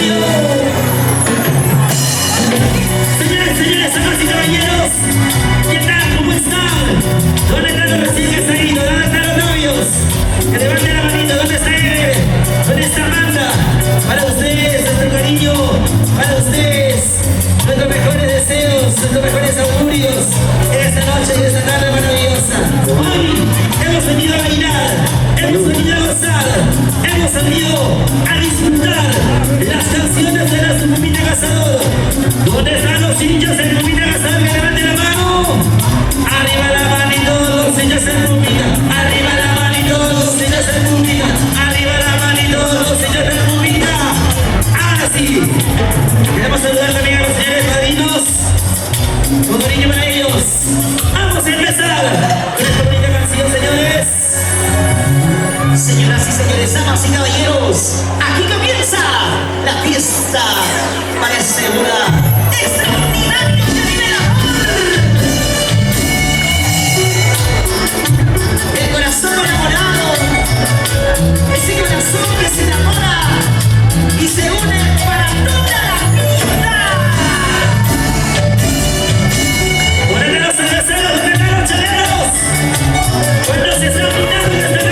Señores, señores, damas y caballeros, ¿qué tal? ¿Cómo están? ¿Dónde están los recién casados? ¿Dónde están los novios? Que levanten la manito, ¿dónde está él? ¿Dónde está Amanda? Para ustedes, nuestro cariño, para ustedes, nuestros mejores deseos, nuestros mejores augurios en esta noche y en esta tarde maravillosa. Hoy hemos venido a bailar, hemos venido a gozar, hemos venido a disfrutar las canciones de la Subumina Cazador. ¿Dónde están los hinchas del Subumina Cazador? Que levanten la mano. Arriba la mano y todos los hinchas del Subumina. Arriba la mano y todos los hinchas del Subumina. Arriba la mano y todos los hinchas del Subumina. Ahora sí, queremos saludar también a los señores padrinos. Con cariño para ellos. Vamos a empezar con esta bonita canción, señores. Señoras y señores, damas y caballeros, aquí comienza la fiesta para ese boda extraordinario que vive el amor. El corazón enamorado, ese corazón que se enamora y se une para toda la vida. ¡Ponete los cerveceros, ponete los chaleros! ¡Cuando se está pintando esta tarde!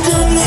Con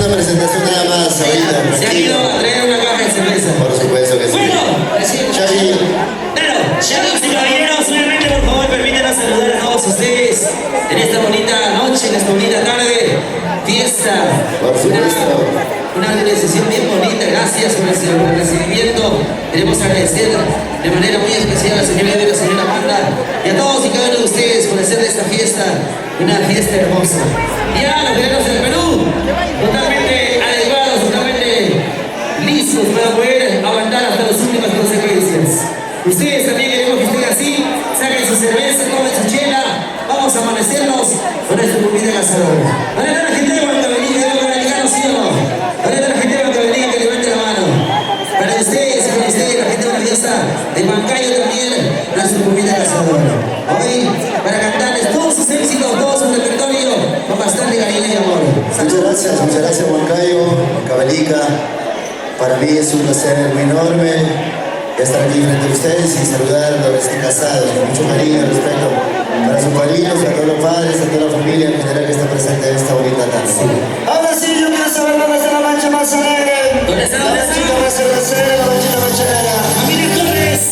una presentación nada más ahorita. Se han ido a traer una caja de cerveza. Por supuesto que sí. Bueno, Chavi, claro, damas y caballeros, nuevamente por favor permítanos saludar a todos ustedes en esta bonita noche, en esta bonita tarde, fiesta. por supuesto. Una decisión bien bonita, gracias por el recibimiento. Queremos agradecer de manera muy especial a la señora Eva y a la señora Amanda y a todos y cada uno de ustedes por hacer de esta fiesta una fiesta hermosa. Ya los guerreros del Perú, totalmente adecuados, totalmente listos para poder aguantar hasta las últimas consecuencias. Ustedes también queremos que estén así, saquen su cerveza, tomen su chela, vamos a amanecernos con nuestra comida cazadora. ¿Dónde está la gente de Huancavelica, de Huancavelica, sí o no? ¿Dónde está la gente de Huancavelica que levante la mano? Para ustedes, la gente maravillosa de Huancayo también, nuestra comida cazadora. Hoy, para cantarles todos sus éxitos, todo su repertorio, con bastante cariño y amor. Muchas gracias Huancayo, Huancavelica. Para mí es un placer muy enorme estar aquí frente a ustedes y saludar a los recién casados con mucho cariño y respeto para sus padrinos, a todos los padres, a toda la familia en general que está presente en esta bonita tarde. Ahora sí, yo quiero saber dónde está la mancha más alegre. ¿Dónde está? La manchita más cervecera, la manchita más chelera. Familia Torres,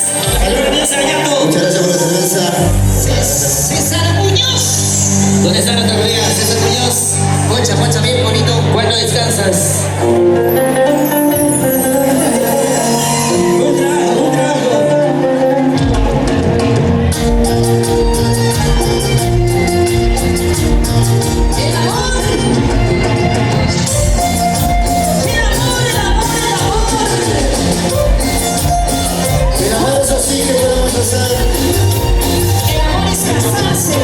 el Maravilloso Gallardo. Muchas gracias por la cerveza. César Muñoz. ¿Dónde está nuestra colega César Muñoz? Pocha, bien bonito. ¿Cuándo descansas? Un trago. El amor. El amor es así que podemos hacer. El amor es casarse.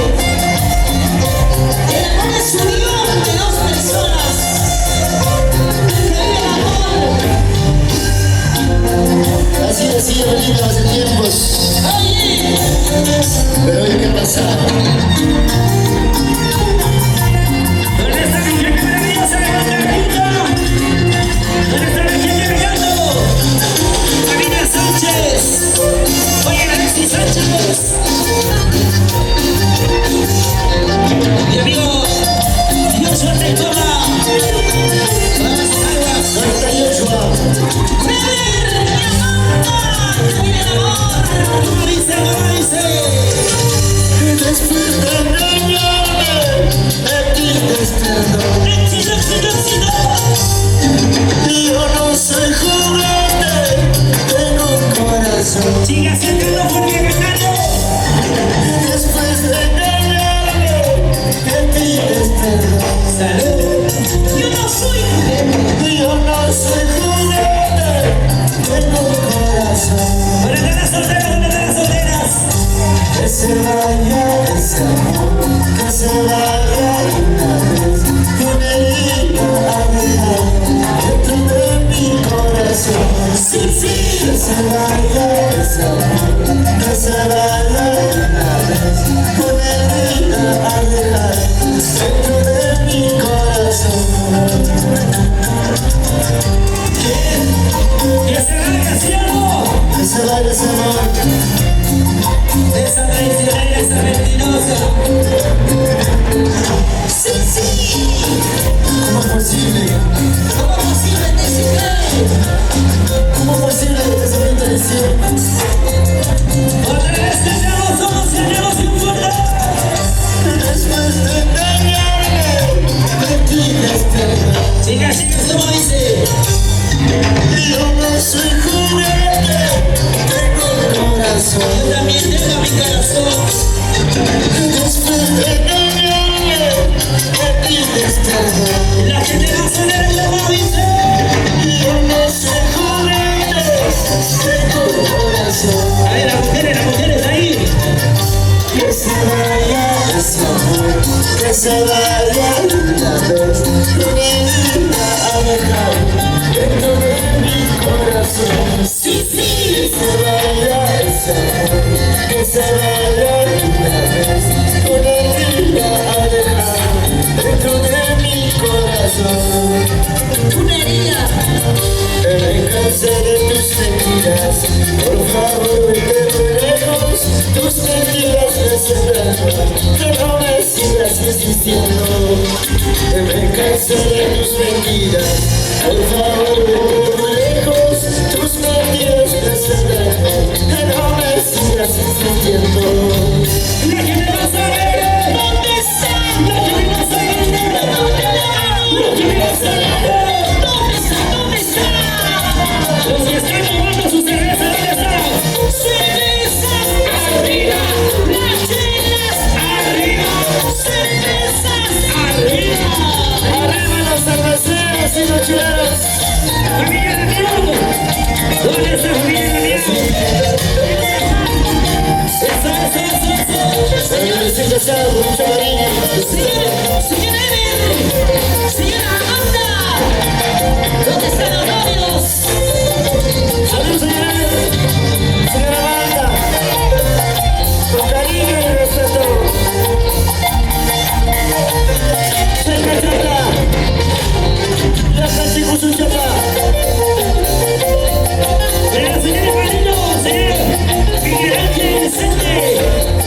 El amor es unión de dos personas. El amor. Así decía Belinda hace tiempos. Oye. Pero hoy qué ha pasado. ¿Dónde está mi gente maravillosa de Huancavelica? ¿Dónde está mi gente brillando? Camila Sánchez. Oye, Alexis Sánchez. Mi amigo Joshua Tecoma. Vamos a aguas. ¿Dónde está Joshua? ¿Cómo dice? ¿Cómo dice? Después de engañarme, me pides perdón. ¡Éxito, éxito, éxito! Yo no soy juguete, tengo un corazón. Sigue acercando porque ganando. Después de engañarme, me pides perdón. ¡Salud! Yo no soy juguete. Yo no soy juguete, tengo un corazón. ¿Dónde están las solteras? ¿Dónde están las solteras? Que se vaya ese amor, que se vaya una vez, que me diga a dejar dentro de mi corazón. Sí, sí. Que se vaya ese amor, que se vaya una vez, que me diga a dejar dentro de mi corazón. ¡Que se vaya, cielo! Que se vaya ese amor. Esa traicionera, esa mentirosa. Sí. ¿Cómo es posible? ¿Cómo es posible decirle? ¿Cómo es posible que se me traición? Otra vez cantamos, somos cantamos y un fuerte. Después de engañarme, me pides perdón. Chicas, chicas, ¿cómo dice? Yo no soy juguete, tengo un corazón. Yo también tengo mi corazón. Después de engañarme, me pides perdón. La gente va a sonar en la mano, dice. Yo no soy juguete, tengo un corazón. A ver, las mujeres ahí. Que se vaya ese amor, que se vaya una vez, que me diga a dejar dentro de mi corazón. Sí. Que se vaya ese amor, que se vaya una vez, que me diga a dejar dentro de mi corazón. Una herida. Me cansé de tus mentiras, por favor vete muy lejos, tus mentiras me hacen daño, que no me sigas insistiendo. Me cansé de tus mentiras. Por favor, un poco lejos, tus mentiras me acercan. Que no me sigas insistiendo. La que me vas a ver, ¿dónde está? La que me vas a ver, ¿dónde está? La que me vas a ver, ¿dónde está? ¿Dónde está? Los que están tomando su cerveza, ¿dónde están? Cervezas arriba, las chelas arriba, cervezas arriba. Arriba los cerveceros y los cheleros. Familia Damián, ¿dónde está familia Damián? Señores y casados, mucho cariño. Señora Ever, señora Amanda, ¿dónde están los novios? Salud, señora Ever. Señora Amanda, con cariño y respeto. Chaca, chaca. La gente con su chaca. La señora Marino, señor Miguel Ángel Vicente,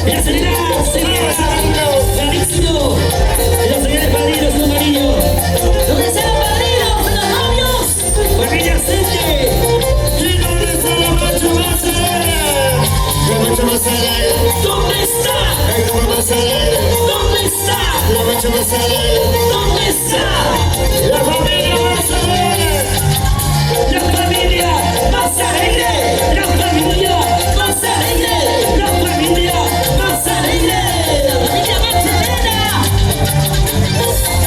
la señora Fabrizio, los señores padrinos, los amarillos. ¿Dónde están los padrinos, los novios? Familia Cente, ¿Y dónde está la macho más alegre? La macho más alegre. ¿dónde está? El como más alegre. ¿Dónde está? La macho más alegre. ¿Dónde está? La familia más alegre. La familia más alegre, la familia más alegre, la familia más alegre, La familia Magdalena,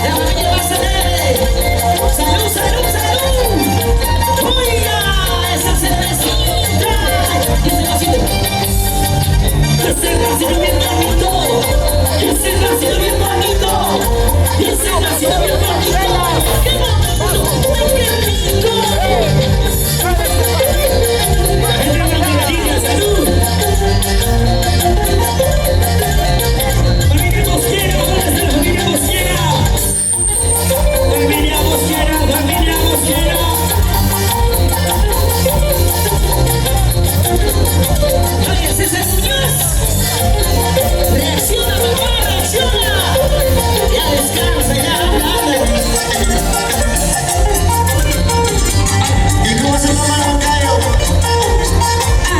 la familia más alegre. Salud, salud, salud. Oiga, esa cervecita. Y ese vasito. ese vacío bien bonito, ese vacío bien bonito, ese vacío bien bonito, ¡Qué bonito! ¡Ay, qué rico! entre la familia, salud. Familia Mosquera, ¿dónde está la familia Mosquera? Familia Mosquera, familia Mosquera. Oye, César Muñoz. Reacciona, mamá, reacciona. Ya descansa, ya habla. ¿Y cómo se toma el Huancayo?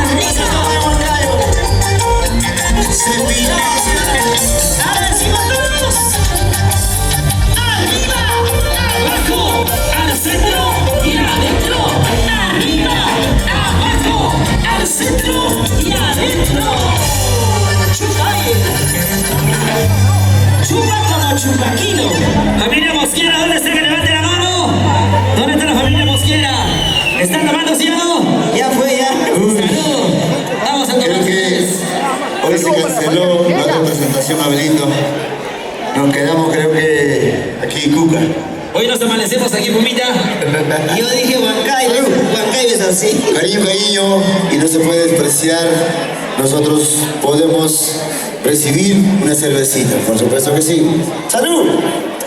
¿Cómo se toma el Huancayo? Ahora encima todos. Arriba, Abajo, al centro y adentro. Arriba, abajo, al centro y adentro. chupa ahí. Chupa como chupaquino. Familia Mosquera, ¿dónde está que levante la mano? ¿Dónde está la familia Mosquera? ¿Están tomando, sí o no? Ya fue, ya. ¡Salud! Vamos a tomar Creo que ustedes. hoy se canceló la otra presentación a Benito. Nos quedamos, creo que aquí en Cuca. Hoy nos amanecemos aquí, Pumita. Yo dije Huancayo. Huancayo es así. Cariño, cariño, y no se puede despreciar. Nosotros podemos recibir una cervecita, por supuesto que sí. ¡Salud!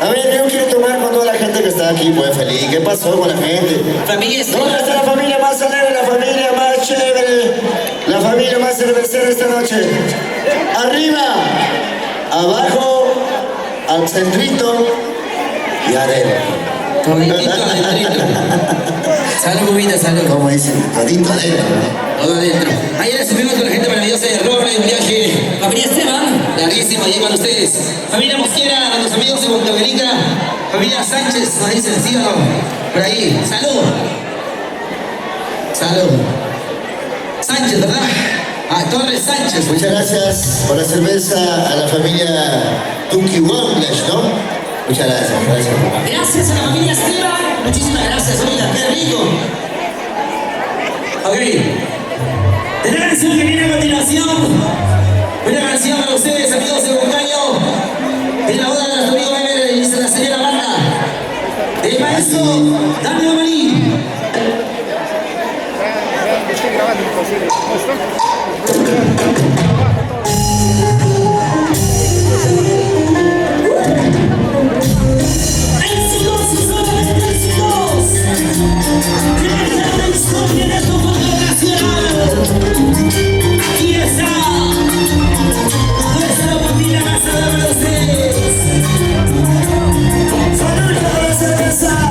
A ver, yo quiero tomar con toda la gente que está aquí, pues feliz. ¿Qué pasó con la gente? Familia ¿Dónde está la familia más alegre, la familia más chévere, la familia más cervecera esta noche? Arriba, abajo, al centrito y adentro. Toditito adentro. Salud, Pumita, salud. Como dicen, todito adentro, ¿no? Todo adentro. Ayer subimos con la gente maravillosa de Roma en un viaje. Familia Esteban, larguísimo, allí van ustedes. Familia Mosquera, a los amigos de Montevelica. Familia Sánchez, nos dicen, ¿sí o no? Por ahí, salud. Salud. Sánchez, ¿verdad? Ah, Torres Sánchez. Muchas gracias por la cerveza a la familia Tuki Wamblesh, ¿no? Muchas gracias, gracias. Gracias a la familia Esteban. Muchísimas gracias, oiga, qué rico. Ok. De la canción que viene a continuación, una canción para ustedes, amigos de Huancayo, de la boda de nuestro amigo Ever y de la señora Amanda, del maestro Daniel Marín. Estoy grabando imposible. Éxitos y solamente éxitos. Tiene la historia de tu fondo nacional. Aquí está. Nuestra familia más adorable de ustedes. Salud por la cerveza.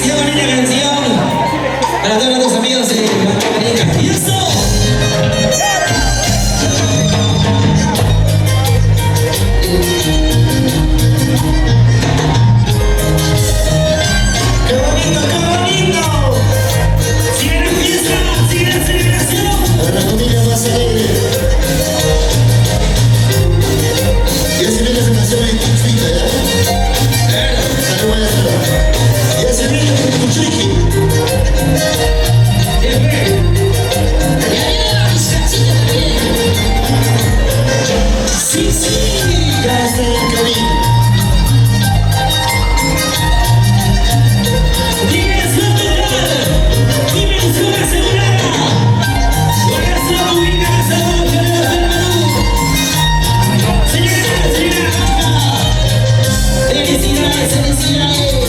Qué bonita canción para todos nuestros amigos de América. ¡Y eso! ¡Qué bonito, qué bonito! ¡Sigue la fiesta! ¡Sigue la celebración! Para la familia más alegre. Ya se viene esa canción en Cuchita, ¿ya? Salud, maestro. Ya se viene con Cuchiqui. Sí, sí. Ya está en camino. Dimensión total, dimensión asegurada. Corazón ubicada, sabor, queremos del Perú. Señora, felicidades, felicidades.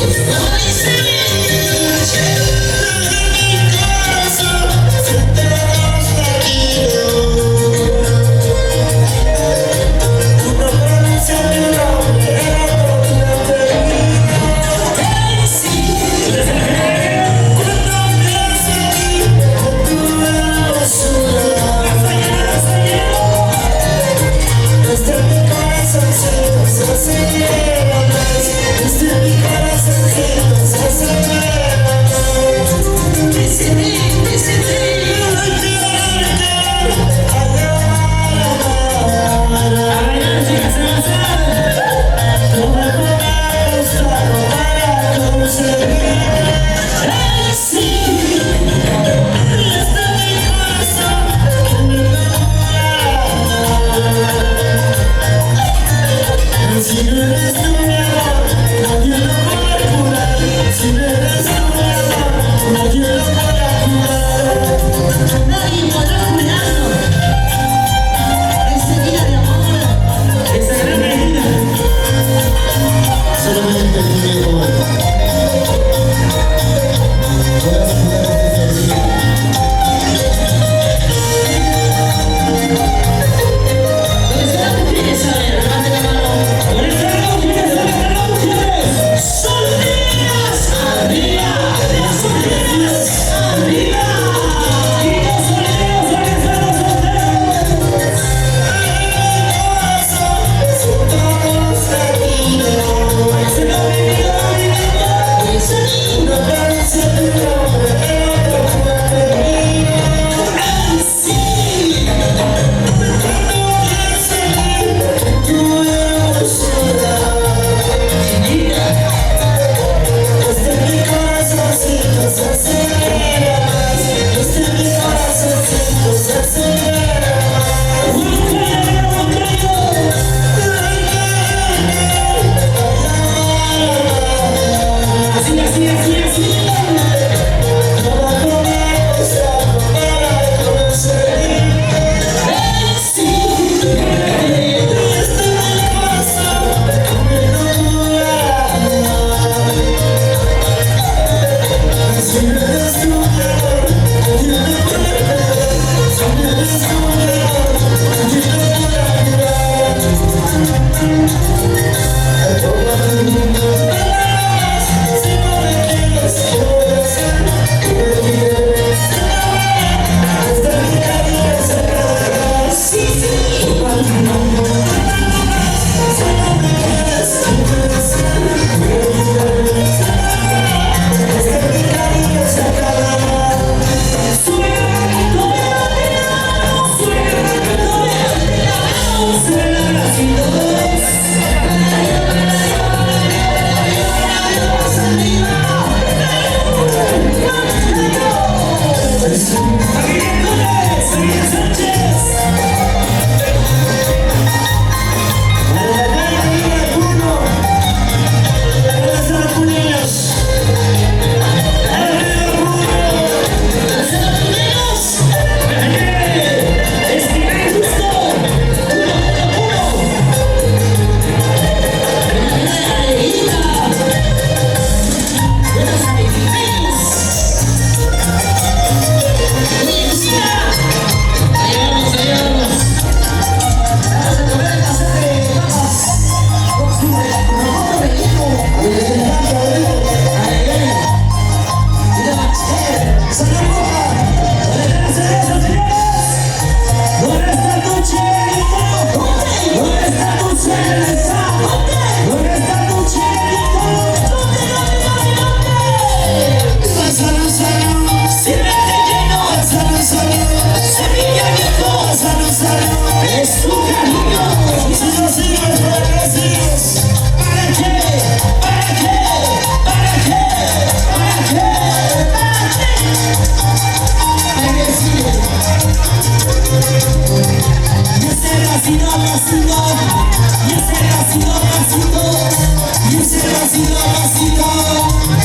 pasito a pasito.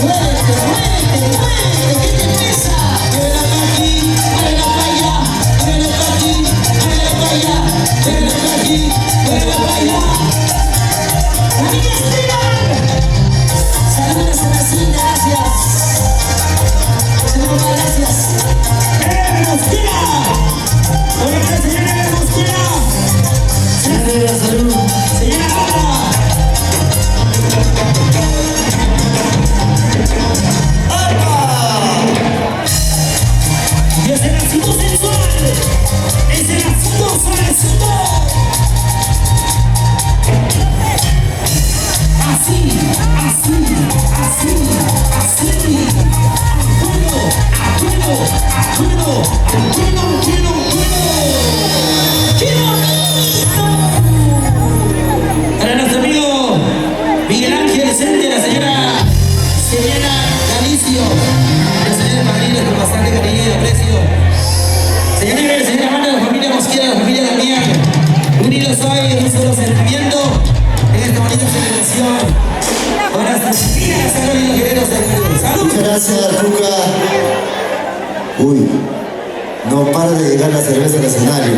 Muévete, muévete, muévete, ¿qué te pesa? Muévela pa' aquí, muévela pa' allá, muévela pa' aquí, muévela pa' allá, muévela pa' aquí, muévela pa' allá. ¡Familia Esteban! Saludos a la cinta, gracias. Muchas gracias. ¡Mosquera! ¡Hola, señora Mosquera! ¡Señora Salud! ¡Señora Pata! Y ese nacimiento sensual, ese nacimiento suavecito. Así, así, así, así. A cuero, a cuero, a cuero, a cuero, a cuero. ¡Qué bonito! Para nuestro amigo Miguel Ángel Cente, la señora Selena Galicio, la señora Madrid con bastante cariño y aprecio. Señora Iber, señora Amanda, la familia Mosquera, la familia Damián, unidos hoy en un solo sentimiento en esta bonita celebración. Para nuestras vidas, y los guerreros del mundo. ¡Salud! Muchas gracias, Luca. Uy, no para de llegar la cerveza al escenario.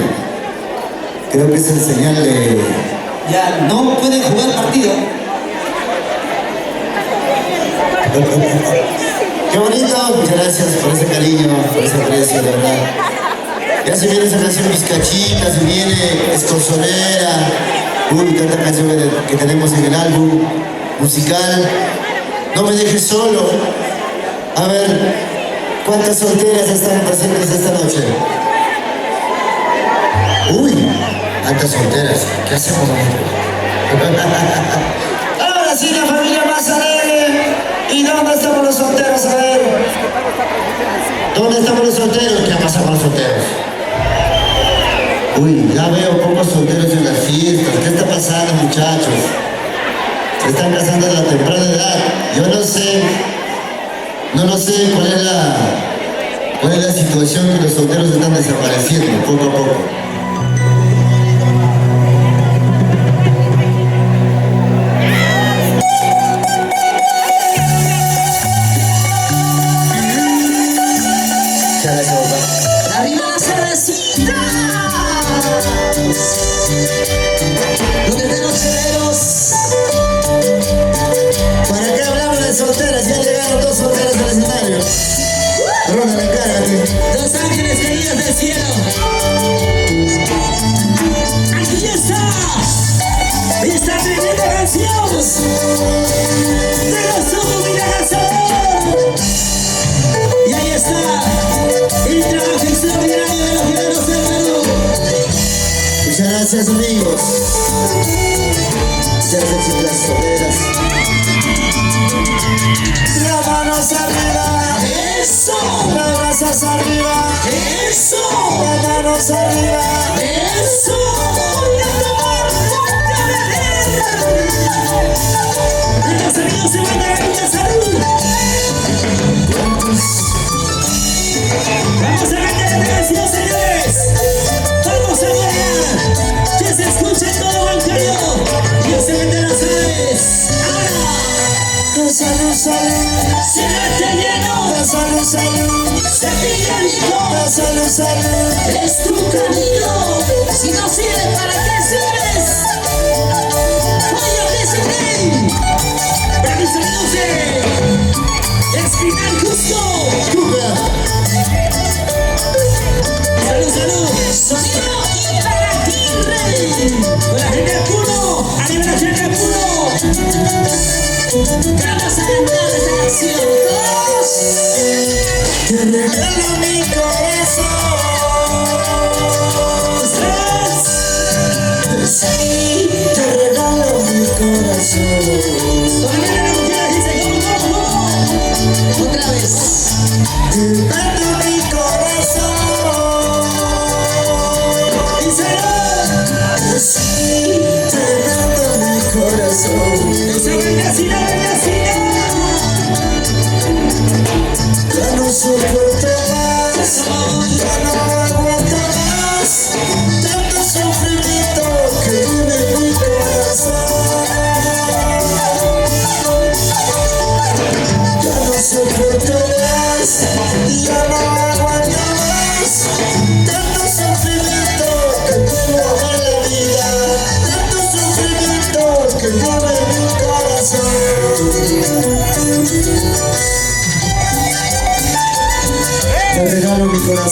Creo que es el señal de... Ya no pueden jugar partido. ¡Qué bonito! Muchas gracias por ese cariño, por ese aprecio, de verdad. Ya se viene esa canción Vizcachita, se viene Escorzonera. Uy, tanta canción que tenemos en el álbum musical. No me dejes solo. A ver, ¿cuántas solteras están presentes esta noche? Uy, tantas solteras. ¿Qué hacemos nosotros? Ahora sí, la familia más alegre. ¿Y dónde estamos los solteros? A ver. ¿Dónde estamos los solteros? ¿Qué pasa con los solteros? Uy, ya veo pocos solteros en las fiestas. ¿Qué está pasando, muchachos? Se están casando a la temprana edad. Yo no sé cuál es la situación que los solteros están desapareciendo poco a poco. Muchas gracias, papá. ¡Arriba la cervecita! ¿Dónde están los cheleros? ¿Para qué hablamos de solteras? Ya llegaron dos solteras al escenario. Ronald, encárgate. Dos ángeles caídos del cielo. Aquí está. Esta tremenda canción. De los ojos y la canción. Y ahí está. El trabajo extraordinario de los guerreros del Perú. Muchas gracias, amigos. Muchas gracias, chicas solteras. Las manos arriba. Eso. Las brazos arriba. Eso. Las manos arriba. Eso. Los amigos se van a dar mucha salud. Vamos a cantar esta canción, señores. Vamos a bailar. Que se escuche todo Huancayo. Dios se mete las aves. Ahora. Salud, salud. Se mete lleno. Salud, salud. Se pilla lindo. Salud, salud. Es tu camino. Si no sirve, ¿para qué sirves? Oye, dice Ney. Para mis amigos de Espinal Justo. Salud, salud. Sonido Ibarraquirre. Con la gente de Puno. Arriba la gente de Puno. Vamos a cantar esta canción. Te regalo mi corazón. Sí, te regalo mi corazón. Solamente la mujer dice ¿cómo? Otra vez. Te regalo mi corazón. Díselo. Sí, te regalo mi corazón. Esa bendecida, bendecida. Ya no soporto más, ya no aguanto más. Tanto sufrimiento que vive en mi corazón.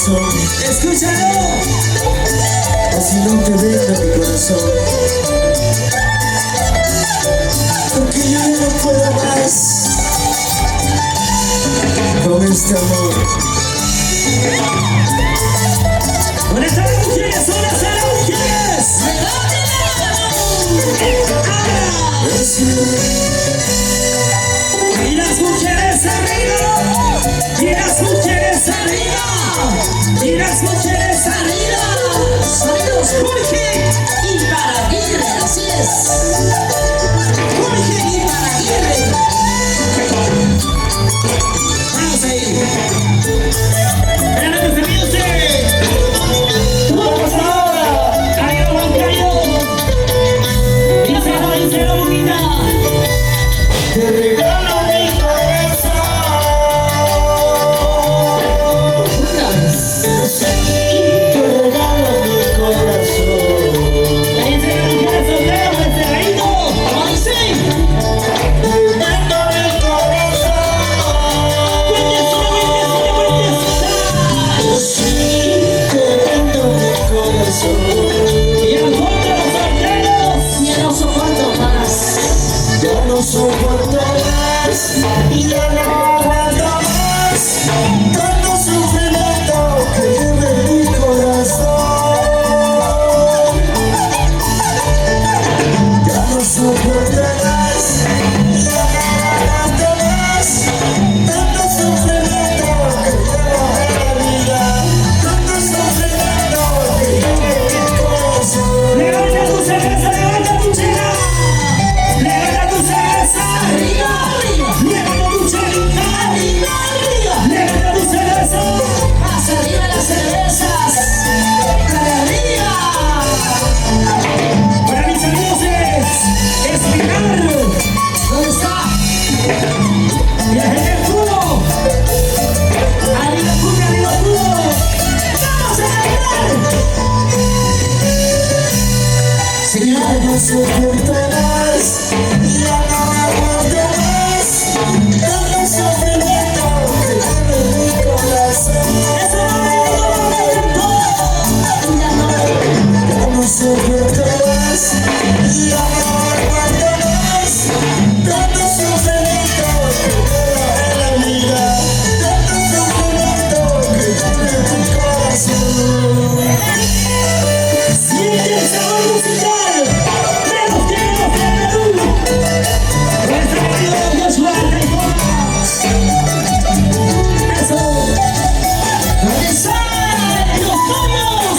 corazón. Escúchalo. Así no te deja mi corazón. Porque yo ya no puedo más con este amor. ¿Dónde están las mujeres? ¿Dónde están las mujeres? Y las mujeres arriba. Y las mujeres arriba. Y las mujeres arriba. Sonidos Jorge Ibarraguirre, así es. Jorge Ibarraguirre. Vamos ahí. Espérate, amigos. Vamos ahora. Arriba, Huancayo. Dice la bonita. Te regalo mi corazón. Te regalo mi corazón. Ahí se la mujer soltera, encerradito. ¿Cómo dice? Te regalo mi corazón. Yo sí te regalo mi corazón. Y a nosotros solteros. Ya no soporto más. Ya no soporto más y ya no aguanto más tanto sufrimiento que lleva en mi corazón. Ya no soporto más y ya no aguanto más tanto sufrimiento que lleva en la vida, tanto sufrimiento que lleva en mi corazón. Levanta tu cerveza, levanta tu chela. Levanta tu cerveza. Arriba, arriba. Levanta tu chelita. Arriba, arriba. Levanta tu cerveza. Más arriba las cervezas. Arriba. Para mis amigos es Pinar. ¿Dónde está? Y la gente del cubo. Arriba el cubo, arriba el cubo. ¡Vamos a cantar! Ya no soporto más, ya no aguanto más tanto sufrimiento que lleva en mi corazón. Ya no soporto más, ya no aguanto más tanto sufrimiento que lleva en la vida, tanto sufrimiento que lleva en mi corazón. Siente el sabor musical de los tiempos de Perú. Nuestro querido Joshua Taifona. Eso. ¿Dónde están los niños?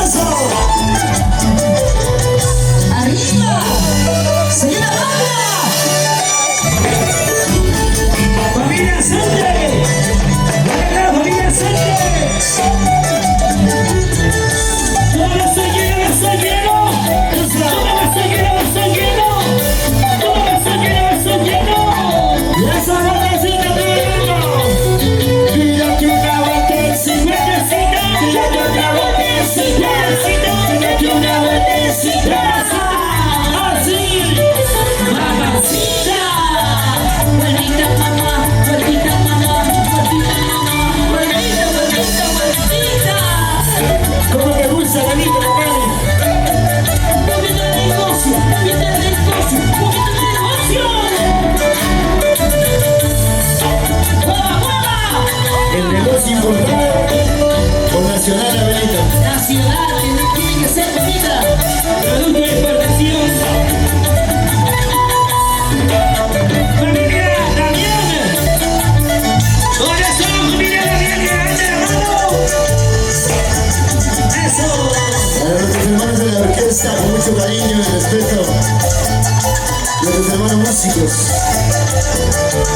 Eso. ¡Arriba! ¡Señora banda! Familia Sante. ¡Buena familia Sante! Todo estoy lleno, estoy lleno. Todo estoy lleno, estoy lleno. Todo estoy lleno, estoy lleno. Y esa botecita de tírate una botecita. Tírate una botecita. Tírate una botecita. Así. Mamacita. Vueltita mamá, vueltita mamá, vueltita mamá, vueltita, vueltita, vueltita. ¿Cómo te gusta, bonito, papá? Un poquito de negocio, un poquito de negocio, un poquito de negocio. ¡Guau, guau! El negocio importante o nacional, Abelito. Nacional, tiene que ser bonita. Producto de exportación. Familia Damián. ¿Dónde está la familia Damián? ¡Levante la mano! Eso. A nuestros hermanos de la orquesta, con mucho cariño y respeto. Nuestros hermanos músicos.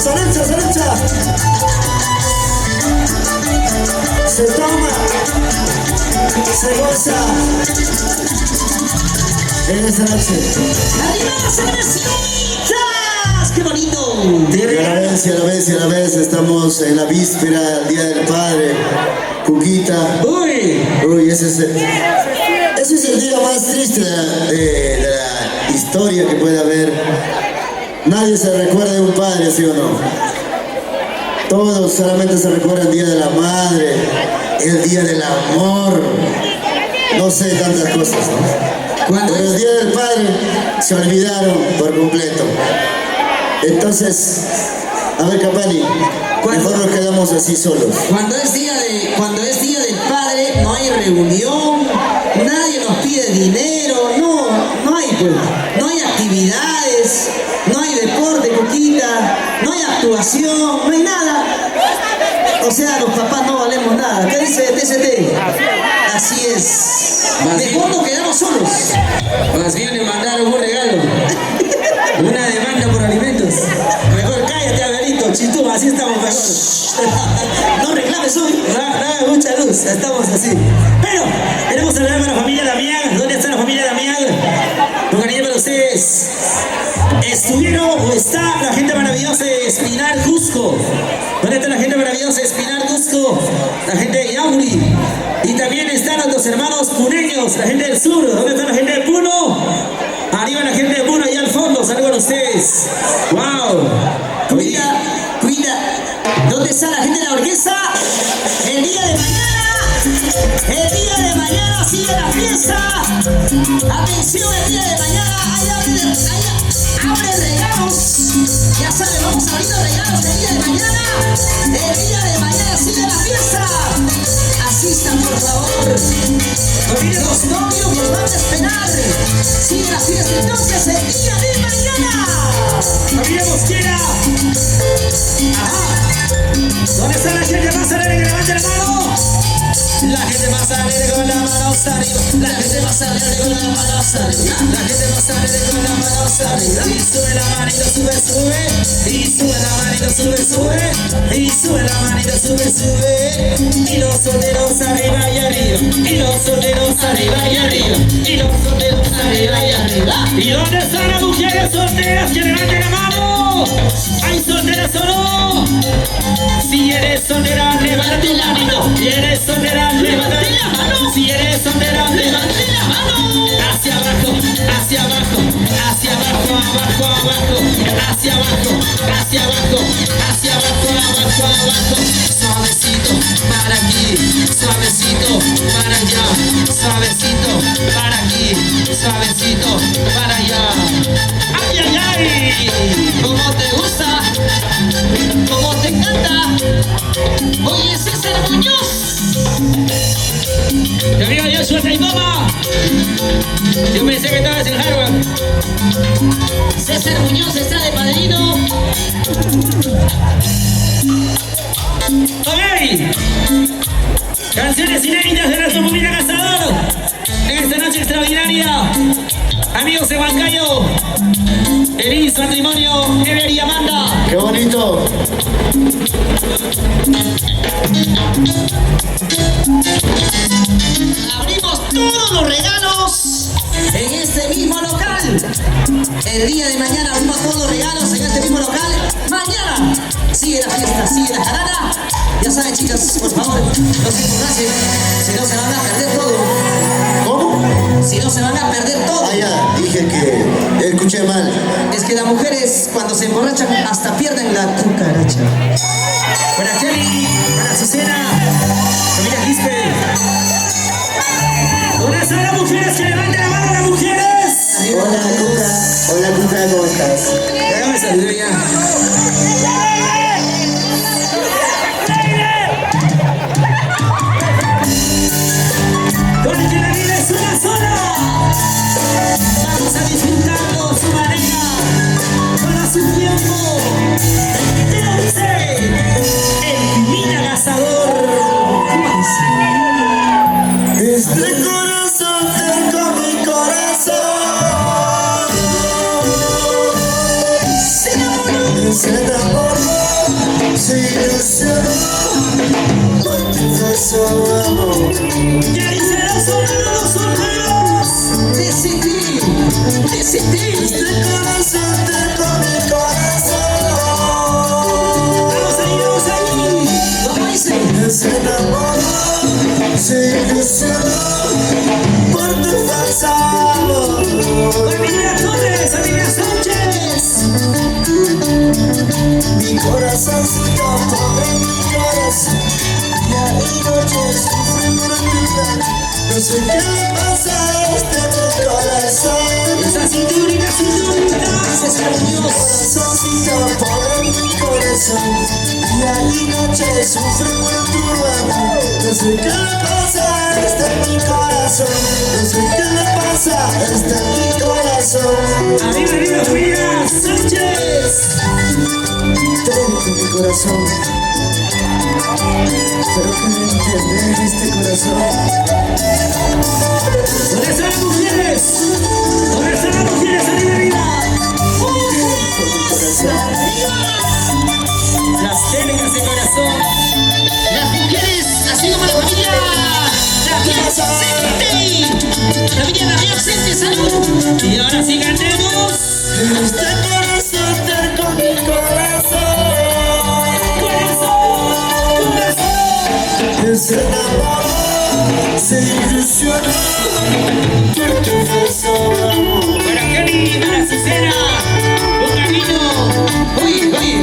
¡Salucha, salucha! Se toma, se goza en esta noche. ¡Arriba las cervecitas! ¡Qué bonito! Y a la vez, estamos en la víspera del Día del Padre. Cuquita. Uy, ese es el día más triste de la historia que puede haber. Nadie se recuerda de un padre, ¿sí o no? Todos solamente se recuerdan el Día de la Madre, el Día del Amor, no sé, tantas cosas, ¿no? Pero el Día del Padre se olvidaron por completo. Entonces, a ver, Capani, mejor nos quedamos así solos. Cuando es día del padre, no hay reunión, nadie nos pide dinero, no hay pues, no hay actividades, no hay deporte, Coquita, no hay actuación, no hay nada. O sea, los papás no valemos nada. ¿Qué dice TCT? Así es. Mejor nos quedamos solos. Más bien le mandaron un regalo. Una demanda por alimentos. Mejor cállate, Abelito, chitú, así estamos mejor. No reclames hoy. No, mucha luz, estamos así. Pero, queremos saludar a la familia Damián. ¿Dónde está la familia Damián? Con cariño para ustedes. Estuvieron o está la gente maravillosa de Espinar Cusco. ¿Dónde está la gente maravillosa de Espinar Cusco? La gente de Yauri. Y también están los hermanos puneños, la gente del sur. ¿Dónde está la gente de Puno? Arriba la gente de Puno, allá al fondo. Saludos a ustedes. ¡Wow! Cuida. ¿Dónde está la gente de la orquesta? El día de mañana sigue la fiesta. Atención, el día de mañana abre regalos. Ya saben, vamos a abrir los regalos el día de mañana. El día de mañana sigue la fiesta. Asistan, por favor. Los novios los van a esperar. Sigue la fiesta entonces el día de mañana. ¡Familia Mosquera! ¡Ajá! ¿Dónde está la gente más alegre que levante la mano? La gente más alegre con la mano hasta arriba. La gente más alegre con la mano hasta arriba. La gente más alegre con la mano hasta arriba. Y sube la manito, sube. Y sube la manito, sube. Y sube la manito, sube. Y los solteros arriba y arriba. Y los solteros arriba y arriba. Y los solteros arriba y arriba. ¿Y dónde están las mujeres solteras que levanten la mano? ¿Hay solteras o no? Si eres soltera, levanta la mano. Si eres soltera, levanta la mano. Si eres soltera, levanta la mano. Hacia abajo, hacia abajo, hacia abajo, abajo, abajo. Hacia abajo, hacia abajo, hacia abajo, abajo, abajo. Suavecito para aquí, suavecito para allá. Suavecito para aquí, suavecito para allá. ¡Ay, ay, ay! ¿Cómo te gusta? ¿Cómo te encanta? Oye, César Muñoz. Mi amigo Joshua Saimoma. Yo pensé que estabas en Harvard. César Muñoz está de padrino. Ok. Canciones inéditas de nuestro familia Cazador. En esta noche extraordinaria. Amigos de Huancayo. Feliz matrimonio, Ever y Amanda. ¡Qué bonito! Abrimos todos los regalos en este mismo local. El día de mañana abrimos todos los regalos en este mismo local. Mañana sigue la fiesta, sigue la jarana. Ya saben, chicas, por favor, no se emborrachen, si no se van a perder todo. ¿Cómo? Si no se van a perder todo. Ah, ya, dije que escuché mal. Es que las mujeres cuando se emborrachan hasta pierden la cucaracha. Para Kelly, para Azucena, familia Quispe. ¿Dónde están las mujeres? Que levanten la mano las mujeres. Hola, Cuca. Hola, Cuca, ¿cómo estás? Déjame saludar ya. Porque la vida es una sola. Vamos a disfrutarlo su manera, con su tiempo. Te lo dice el Mina Cazador. ¿Cómo dice? Este corazón tengo mi corazón. Se enamoró, se ilusionó con tu falso amor. ¿Qué dicen los solteros? Decidí. Este corazón tengo mi corazón. Vamos ahí. ¿Cómo dice? Se enamoró, se ilusionó por tu falso amor. Familia Torres, familia Sánchez. Mi corazoncito pobre sé qué le pasa a mi corazón. Esa cinturita, Mi corazoncito, pobre mi corazón. Día y noche sufre por tu amor. No sé qué le pasa a mi corazón. No sé qué le pasa a mi corazón. arriba, arriba, Julián Sánchez. Tengo mi corazón, pero que me entiende este corazón. ¿Dónde están las mujeres? ¿Dónde están las mujeres? Arriba, arriba. Tengo mi corazón. Las técnicas de corazón. Las mujeres, así como la familia. La familia Sente. La familia Sente, salud. Y ahora sí cantemos. Este corazón tengo mi corazón. Él se enamoró, se ilusionó por tu falso amor. Para Kelly, para Azucena, con camino. Oye, oye.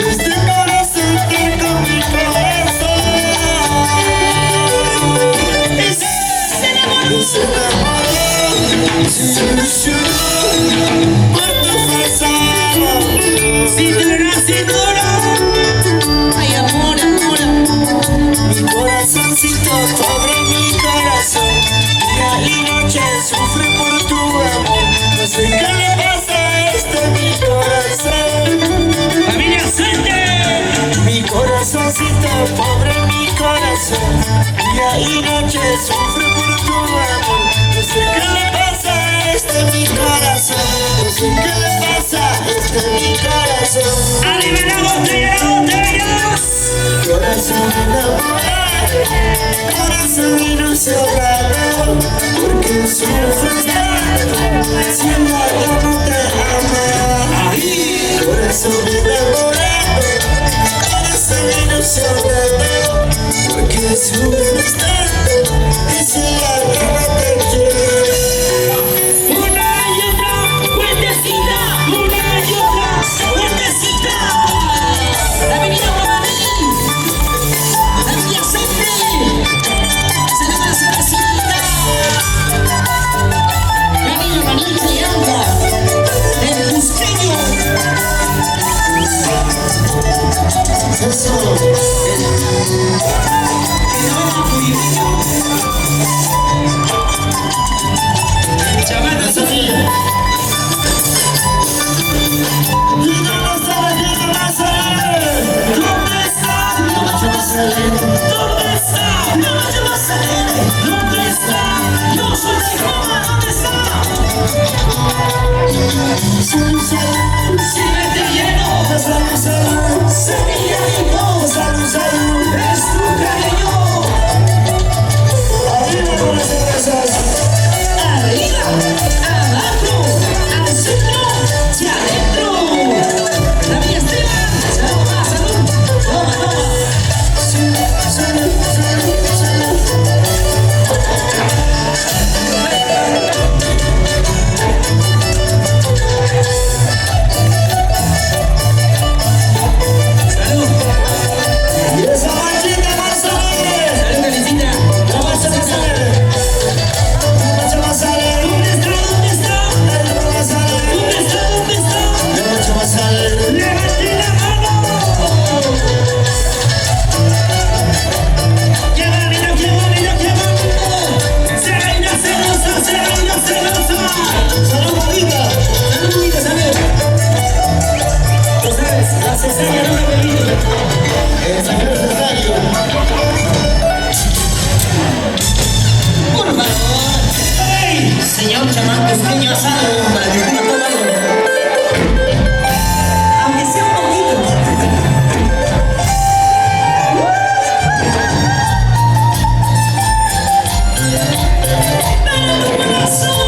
Este corazón tengo mi corazón. Él se enamoró, se ilusionó por tu falso amor. Cintura, cintura. Ay, amor, amor, amor. Mi corazoncito, pobre mi corazón. Día y noche sufre por tu amor. No sé qué le pasa a mi corazón. Familia Sente. Mi corazoncito, pobre mi corazón. Día y noche sufre por tu amor. No sé qué le pasa a mi corazón. No sé qué le pasa a mi corazón. Arriba la botella. Corazón enamorado, corazón ilusionado, porque sufres tanto si el amor no te ama. Corazón enamorado, corazón ilusionado, porque sufres tanto y si el amor no te quiere. Una y otra, vueltecita. Una y otra, vueltecita. La avenida Guamaní. La familia Sente. Se llama la cervecita. La niña Manita y anda. El cusqueño. Eso. Chamata Sofía. Y no lo sabes qué te va a hacer. ¿Dónde está? ¿Dónde está? ¿Dónde está? Yo soy de Roma, ¿dónde está? Si me te lleno, semilla y voz, es tu cariño. Arriba con las cervezas. Arriba, abajo, al centro, hacia adentro. La vía Esteban, salud más, salud. Toma, toma. Salud. Y esa manchita más alegre. Salud, Felicita. La marcha más alegre. La marcha más alegre. ¿Dónde está? ¿Dónde está? La marcha más alegre. ¿Dónde está? ¿Dónde está? La marcha más alegre. ¡Levante la mano! ¡Qué bonito, qué bonito, qué bonito! ¡Serena celosa, serena celosa! Salud, bonita. ¡Salud, bonita, salud! Tú sabes, la cesárea no la permite. El señor Cesario. Por favor. ¡Ey! Señor chamán cusqueño asado. Para que coma todo algo. Aunque sea un poquito. ¡Para tu corazón!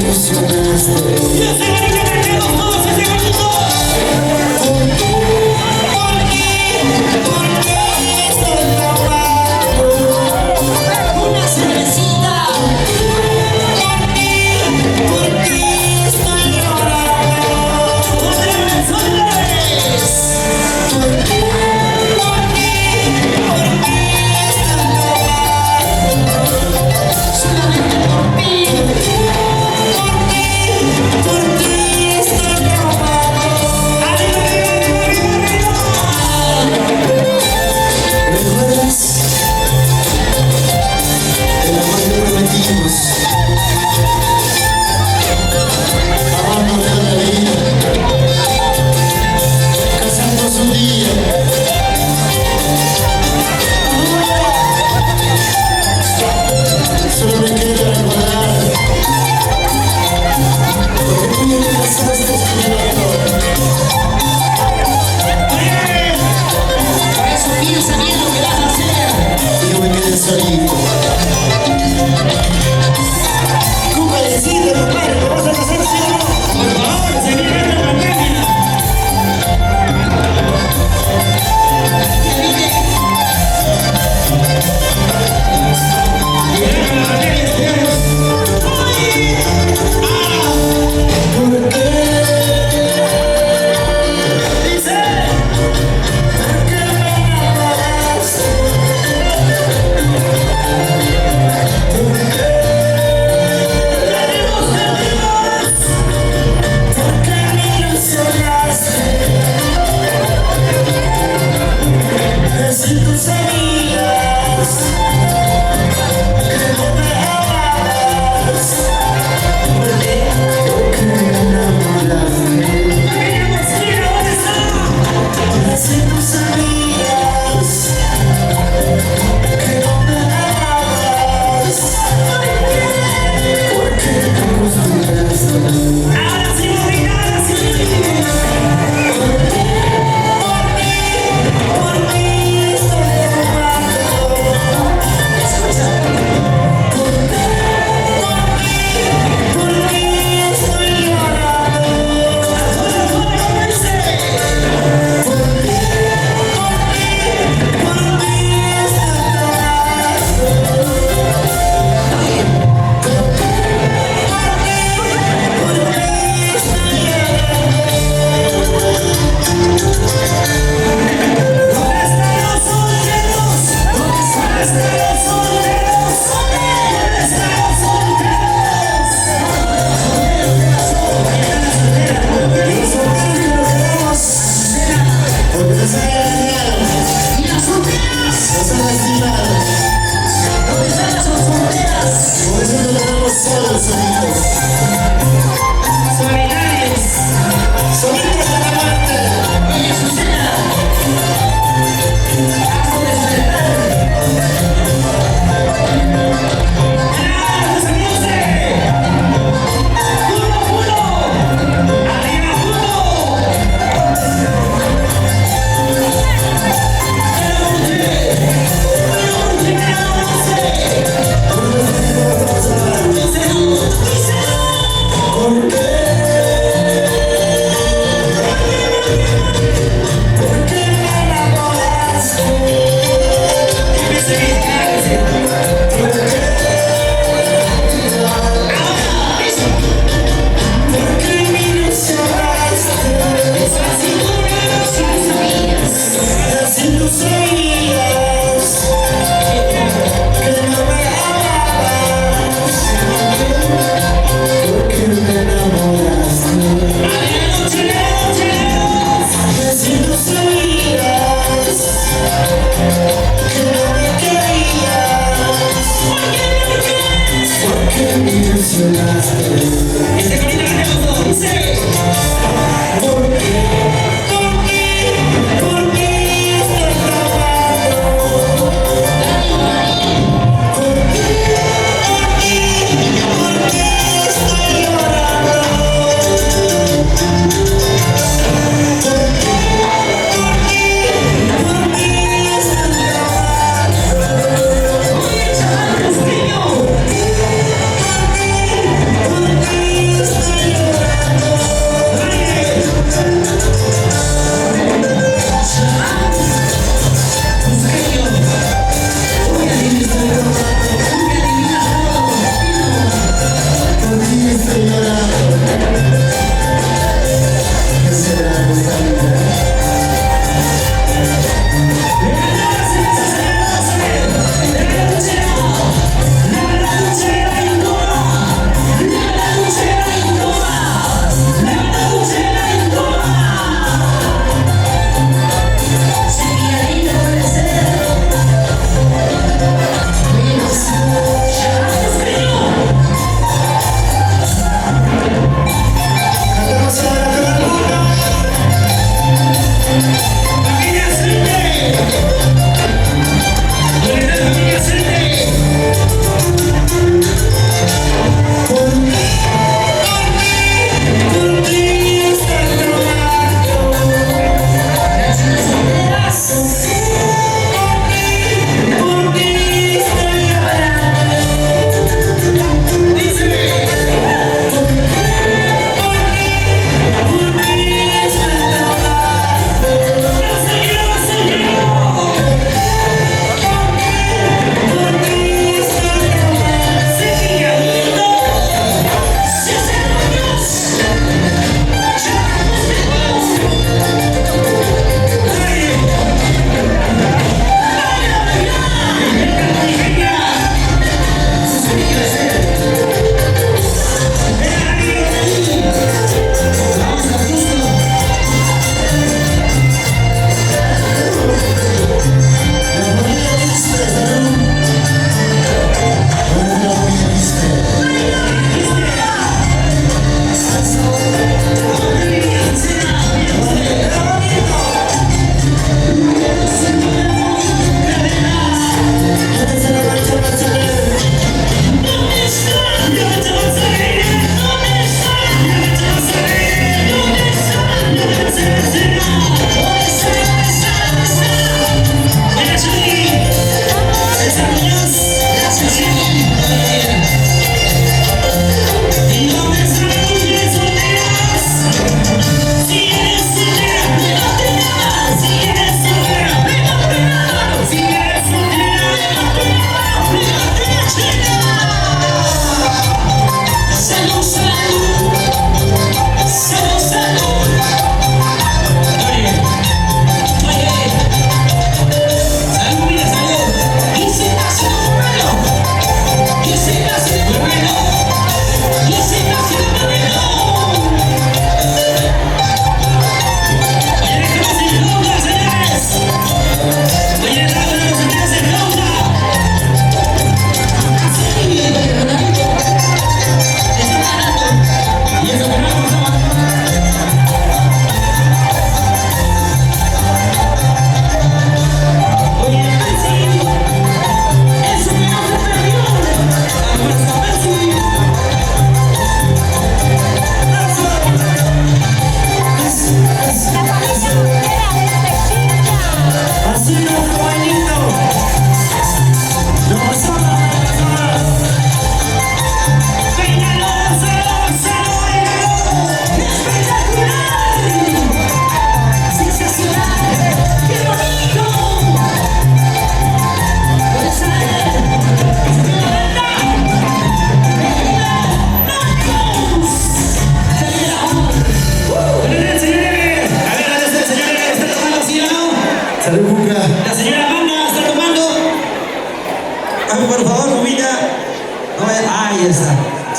ilusionaste. Y ese bonito cantemos todos ese bonito. ¿Por qué estoy tomando una cervecita? ¿Por qué estoy llorando? Otra vez. ¿Por qué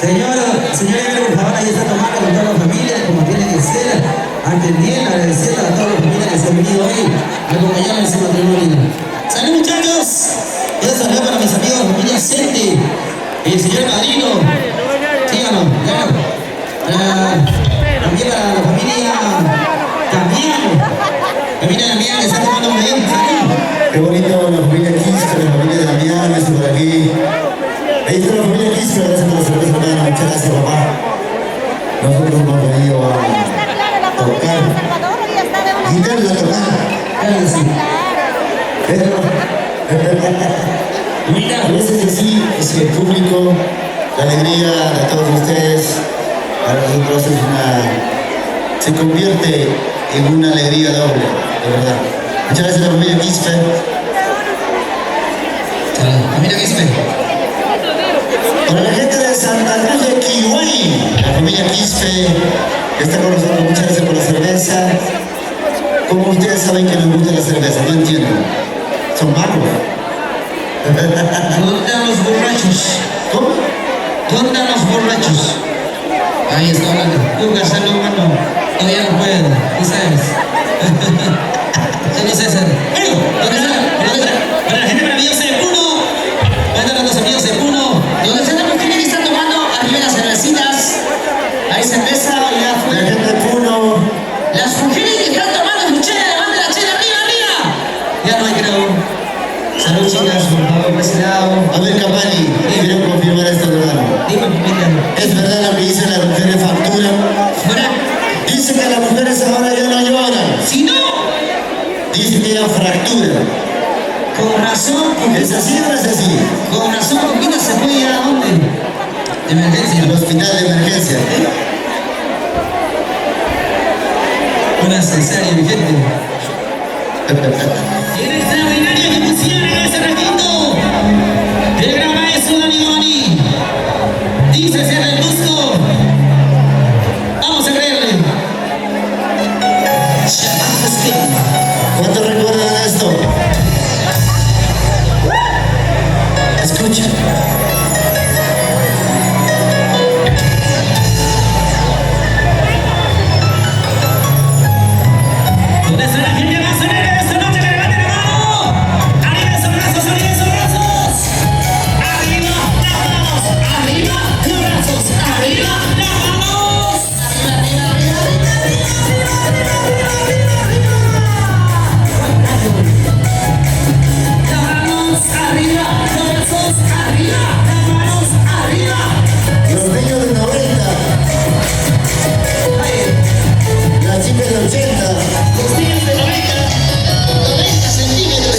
Señora, por favor, ahí está tomando con toda la familia, como tiene que ser, atendiendo, agradeciendo a todas las familias que se han venido hoy a acompañarme en su matrimonio. ¡Salud, muchachos! Quiero saludar para mis amigos, la familia Sente, el señor Padrino, síganos, claro. También para la familia Damián, que está tomando muy bien, salud. Qué bonito la familia Quispe, la familia de Damián, esto por aquí. Ahí está la familia Quispe, gracias por la cerveza, hermano. Muchas gracias, papá. Nosotros hemos venido a tocar. Guitarra a tocar. Claro que sí. Mira, a veces que sí, es el público, la alegría de todos ustedes, para nosotros se convierte en una alegría doble, de verdad. Muchas gracias a la familia Quispe. Familia Quispe. Para la gente de Santa Cruz de Quilhuay, la familia Quispe que está con nosotros, muchas gracias por la cerveza. ¿Cómo ustedes saben que nos gusta la cerveza? No entiendo. Son magos. ¿Dónde están los borrachos? ¿Cómo? ¿Dónde están los borrachos? Ahí está hablando. Lucas, salud, mano. Todavía no pueden, tú sabes. Señor César. ¿Dónde está? Para la gente maravillosa de Puno. ¿Dónde están los amigos de Puno? ¿Dónde están los que están tomando arriba las cervecitas? Hay cerveza, ya fue. La gente de Puno. Las mujeres que están tomando su chela, levanten la chela, arriba, arriba. Ya no hay, creo. Salud, chicas, por favor, presionado. A ver, Capani, quiero confirmar esto, hermano. Dime, papita. ¿Es verdad lo que dicen las mujeres facturan? ¿Fuera? Dicen que las mujeres ahora ya no lloran. Si no, Dicen que ya fracturan. con razón, ¿Es así o no es así? con razón, Coquita se puede ir a dónde? De emergencia. Al hospital de emergencia. Una cesárea, mi gente. Y el extraordinario que pusieron en ese ratito, el gran maestro Dani Goni. Dice ser el Cusco. Vamos a creerle. ¿Cuántos recuerdan esto? Escucha. ¿Dónde está la gente más alegre de esta noche? Que levanten la mano. Arriba esos brazos, arriba esos brazos. Arriba las manos, arriba los brazos, arriba las manos. Arriba, arriba, arriba, arriba, arriba, arriba, arriba, arriba, arriba. Las manos arriba, los brazos arriba, las manos arriba. Los niños de 90. Las chicas de 80. Los niños de 90 centímetros.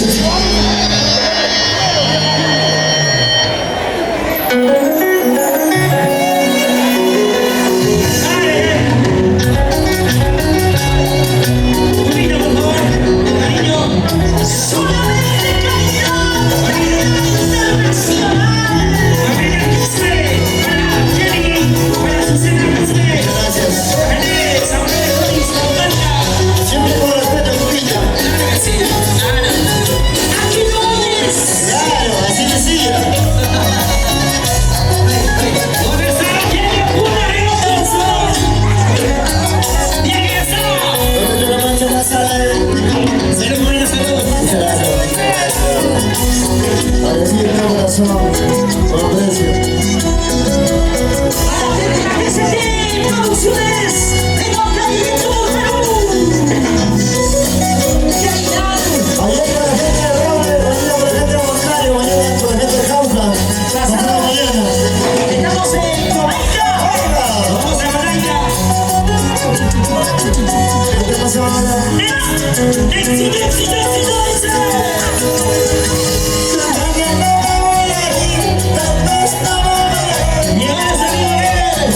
Un niño, por favor, de cariño. Solamente calidad internacional. Familia Quispe, para Jenny, para Susana Quispe. Gracias. Alex, Aurelio, Luis, Comanda. Siempre con respeto, Lupita. Claro que sí, claro. Aquí no es. Claro, así decía. ¿Dónde está la gente? ¡Una remoción! ¡Bien que está! ¿Dónde te la mancha más salud? ¡Salud, buena salud! Muchas gracias. Agradecido de todo corazón. Con aprecio. ¡A la gente Producciones! ¡En Ocayito, Perú! ¡Calidad! Ayer con la gente de Roble, mañana con la gente de Moncayo, mañana con la gente de Jaula. Pasado mañana. ¡Estamos en Jamaica! ¡Vamos a Jamaica! ¿Qué te pasa ahora? ¡Éxito, éxito, éxito! ¡Llegamos a Miguel!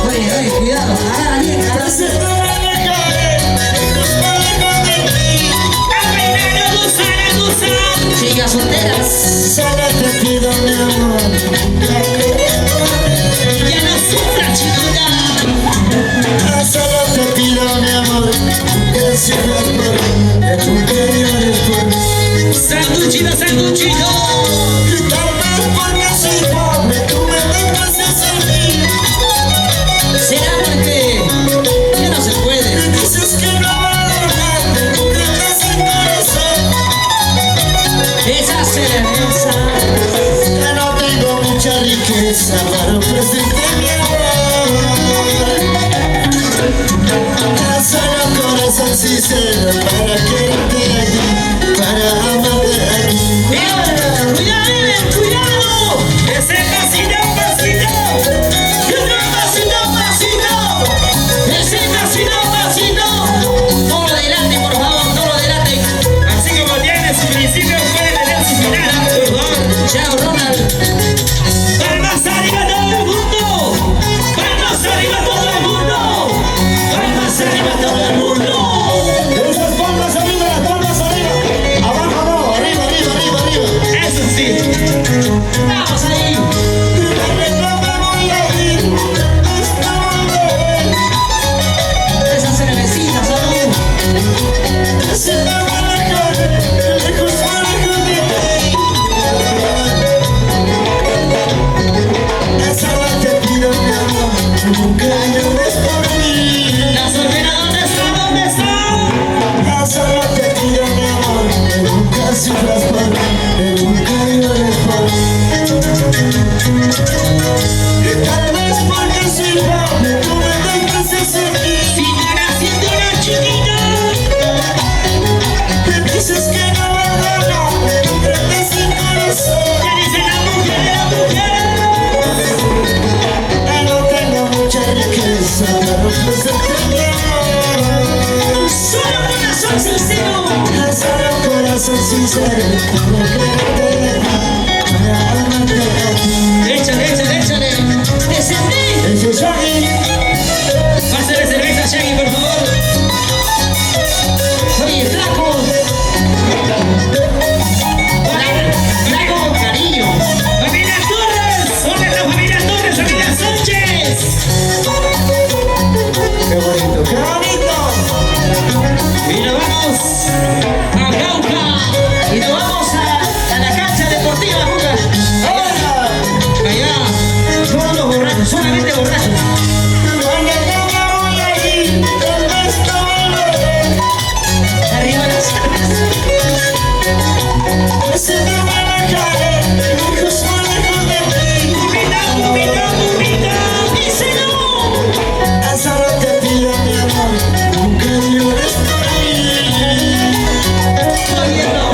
Oye, oye, cuidado, agarra bien, agarra bien. Chicas solteras, Solo te pido mi amor. ya no sufra, chiquita. Solo te pido mi amor. Que sigas por mí. Que tú me llores por mí. Sanduchito, sanduchito. Y tal vez porque soy pobre, tú me tengas ese será porque ya no se puede. Dices que no valorarte, comprendes el corazón. Esa cerveza. Ya no tengo mucha riqueza para ofrecerte mi amor. Tan solo corazón sincero para quererte aquí, para amarte aquí. ¡Cuidado! Ese pasito, pasito. ¡Y otro pasito! ¡Ese pasito! No lo delate, por favor, no lo delate. Así como tiene su principio, puede tener su final, por favor. Chao, Ronald. ¡Palmas arriba todo el mundo! ¡Palmas arriba todo el mundo! ¡Palmas arriba todo el mundo! Esas palmas arriba, las palmas arriba. Abajo no, arriba. Eso sí. Vamos ahí. Esa cervecita, salud. Nunca llores por mí. La soltera, ¿dónde está? ¿Dónde está? Solo te pido mi amor, que nunca sufras por mí, que nunca llores por mí. Y tal vez porque soy pobre, tú me dejes aquí. Si te naciendo una chiquita. Me dices que no valoro, me comprendes el corazón. ¿Qué dice la mujer? Ya no tengo mucha riqueza para ofrecerte mi amor. Solo corazón sincero. Solo corazón sincero, para quererte, para amarte a ti. Échale. Descendí. Ese es Shaggy. Pásale cerveza, Shaggy, por favor. Oye, flaco. Flaco con cariño. ¡Familia Torres! ¿Dónde está familia Torres? ¡Familia Sánchez! Qué bonito, qué bonito. Y nos vamos. A Cauca. Y nos vamos a la cancha deportiva, Juca. Allá. Todos los borrachos, solamente borrachos. Arriba las armas. Díselo. Solo te pido mi amor, nunca llores por mí. Oye, no.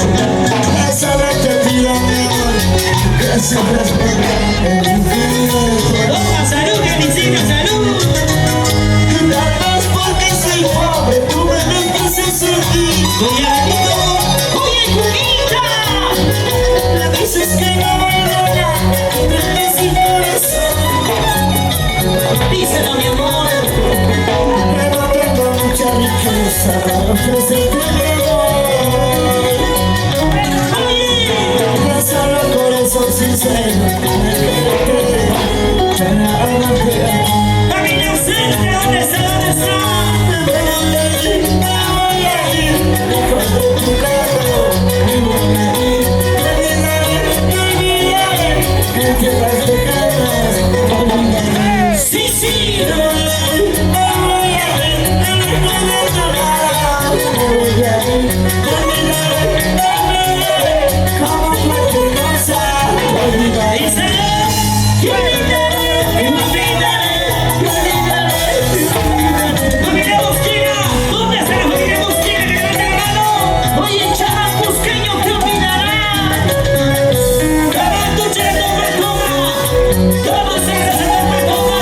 Solo te pido mi amor, nunca sufras por mí. ¡Toma, salud, Canicina, salud! Tal vez porque soy pobre, tú me dejes aquí. ¡Cuidadito! Oye, Cuquita. Me dices que no valora, comprendes el corazón. Díselo, mi amor. Que no tengo mucha riqueza para ofrecerte mi amor. Oye. Solo corazón sincero, para amarte a ti. ¡Familia Cerca! ¿Dónde está? ¿Dónde está? Sí, sí. ¡Familia Mosquera! ¿Dónde está la familia Mosquera? ¡Que levante la mano! Oye, chaval cusqueño, ¿qué opinará? ¡Toma, tuche de toma, toma! ¡Toma, cerveza, toma, toma!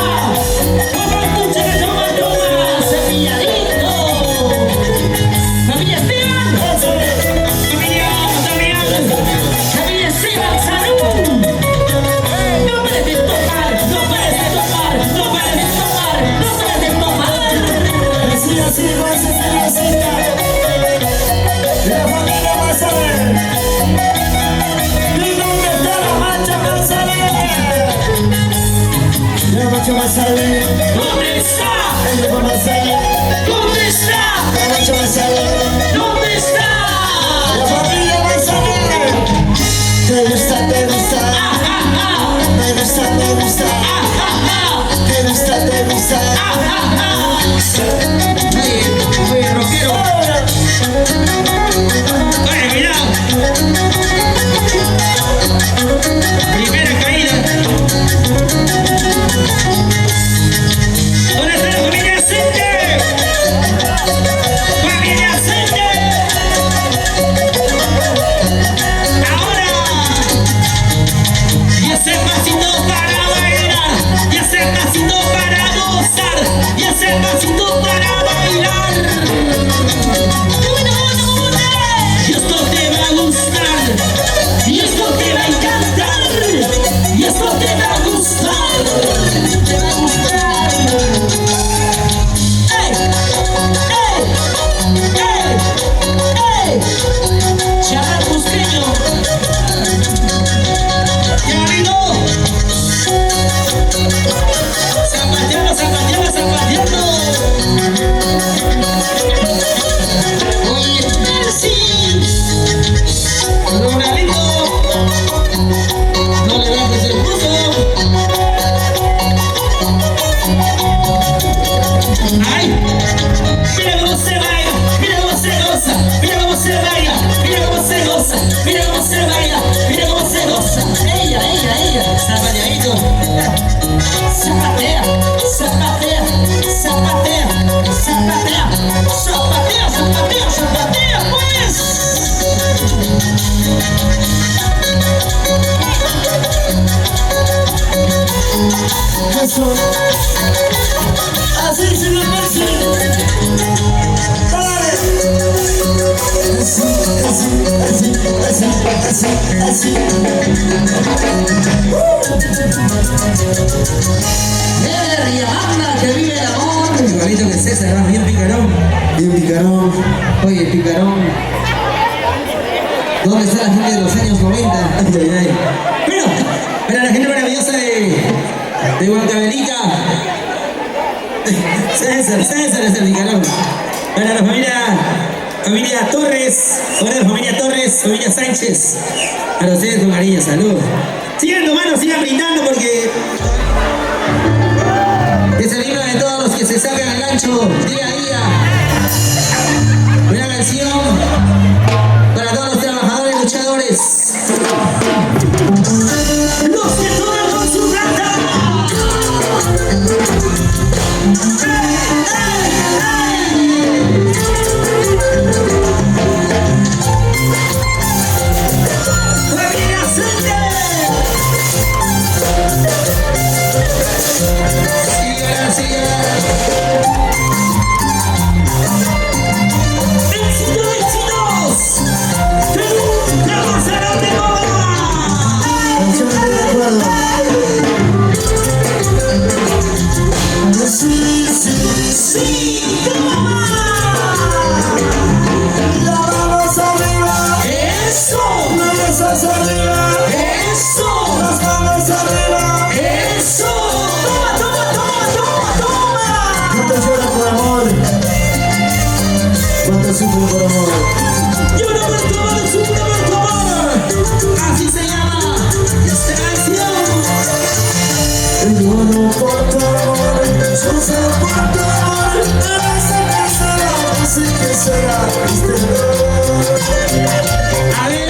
¡Toma, tuche de toma! zapatea, zapatea, zapatea, zapatea, zapatea, zapatea, zapatea, pues. Eso. Así se lo pasa. Dale. Así, así, así, así, así, así. Yamanda, que vive el amor. Igualito que César, ¿no? Bien picarón. Bien picarón. Oye, picarón. ¿Dónde está la gente de los años 90? Ay, ay, ay. Bueno, para la gente maravillosa de Huancavelica. César es el picarón. Para la familia Torres, para la familia Torres, familia Sánchez. Para ustedes con cariño, salud. Sigan tomando, sigan brindando porque es el himno de todos los que se sacan el ancho día a día. Una canción para todos los trabajadores y luchadores. Los que toman con su gata. Sufre por amor. Llora por tu amor, sufre por tu amor. Así se llama esta canción. Lloro por tu amor, sufro por tu amor. No sé qué será, A ver,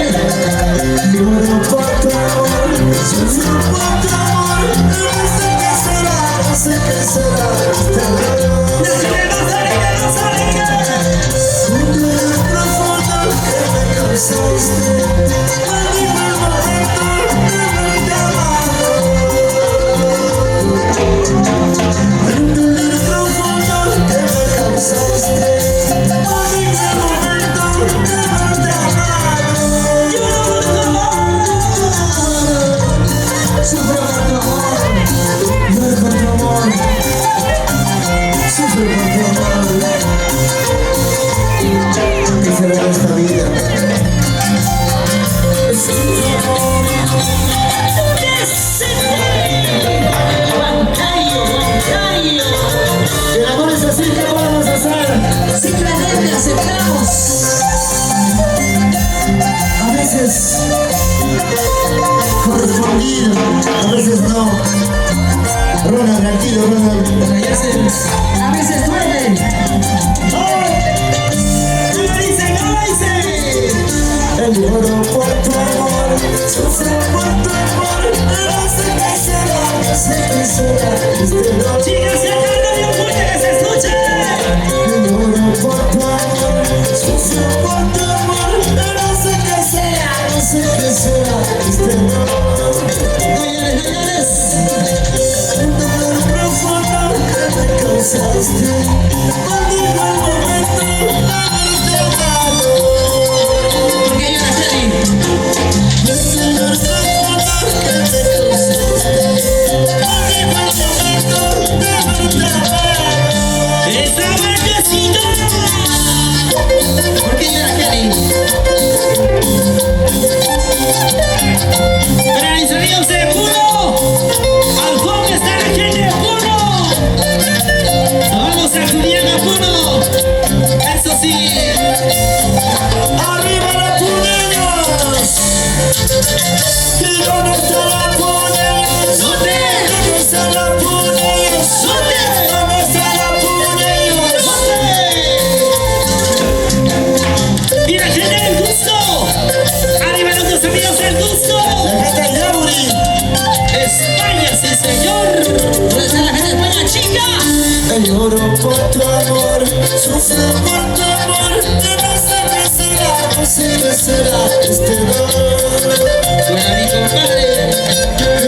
lloro por tu amor, sufro por tu amor. No sé qué será, ¿qué será esta vida? El amor es así, ¿qué podemos hacer? simplemente aceptamos. A veces correspondido, a veces no. Ronald, tranquilo, Ronald. A veces duele. Lloro por tu amor, sufro por tu amor. No sé qué será, no sé qué será. Chicas, se canta bien fuerte que se escuche. Lloro por tu amor, sufro por tu amor. No sé qué será, no sé qué será. No llores, no llores. Un dolor profundo que me causaste. Maldigo el momento de haberte amado. ¿Por qué lloras, Jenny? Un dolor profundo que me causaste. Maldigo el momento de haberte amado. Esa vueltecita. ¿Por qué lloras, Jenny? Para mis amigos de Puno, al fondo está la gente de Puno. Nos vamos a Julián a Puno. Eso sí. lloro por tu amor, sufro por tu amor, que no sé qué será, no sé qué será este dolor. Buena mi compadre.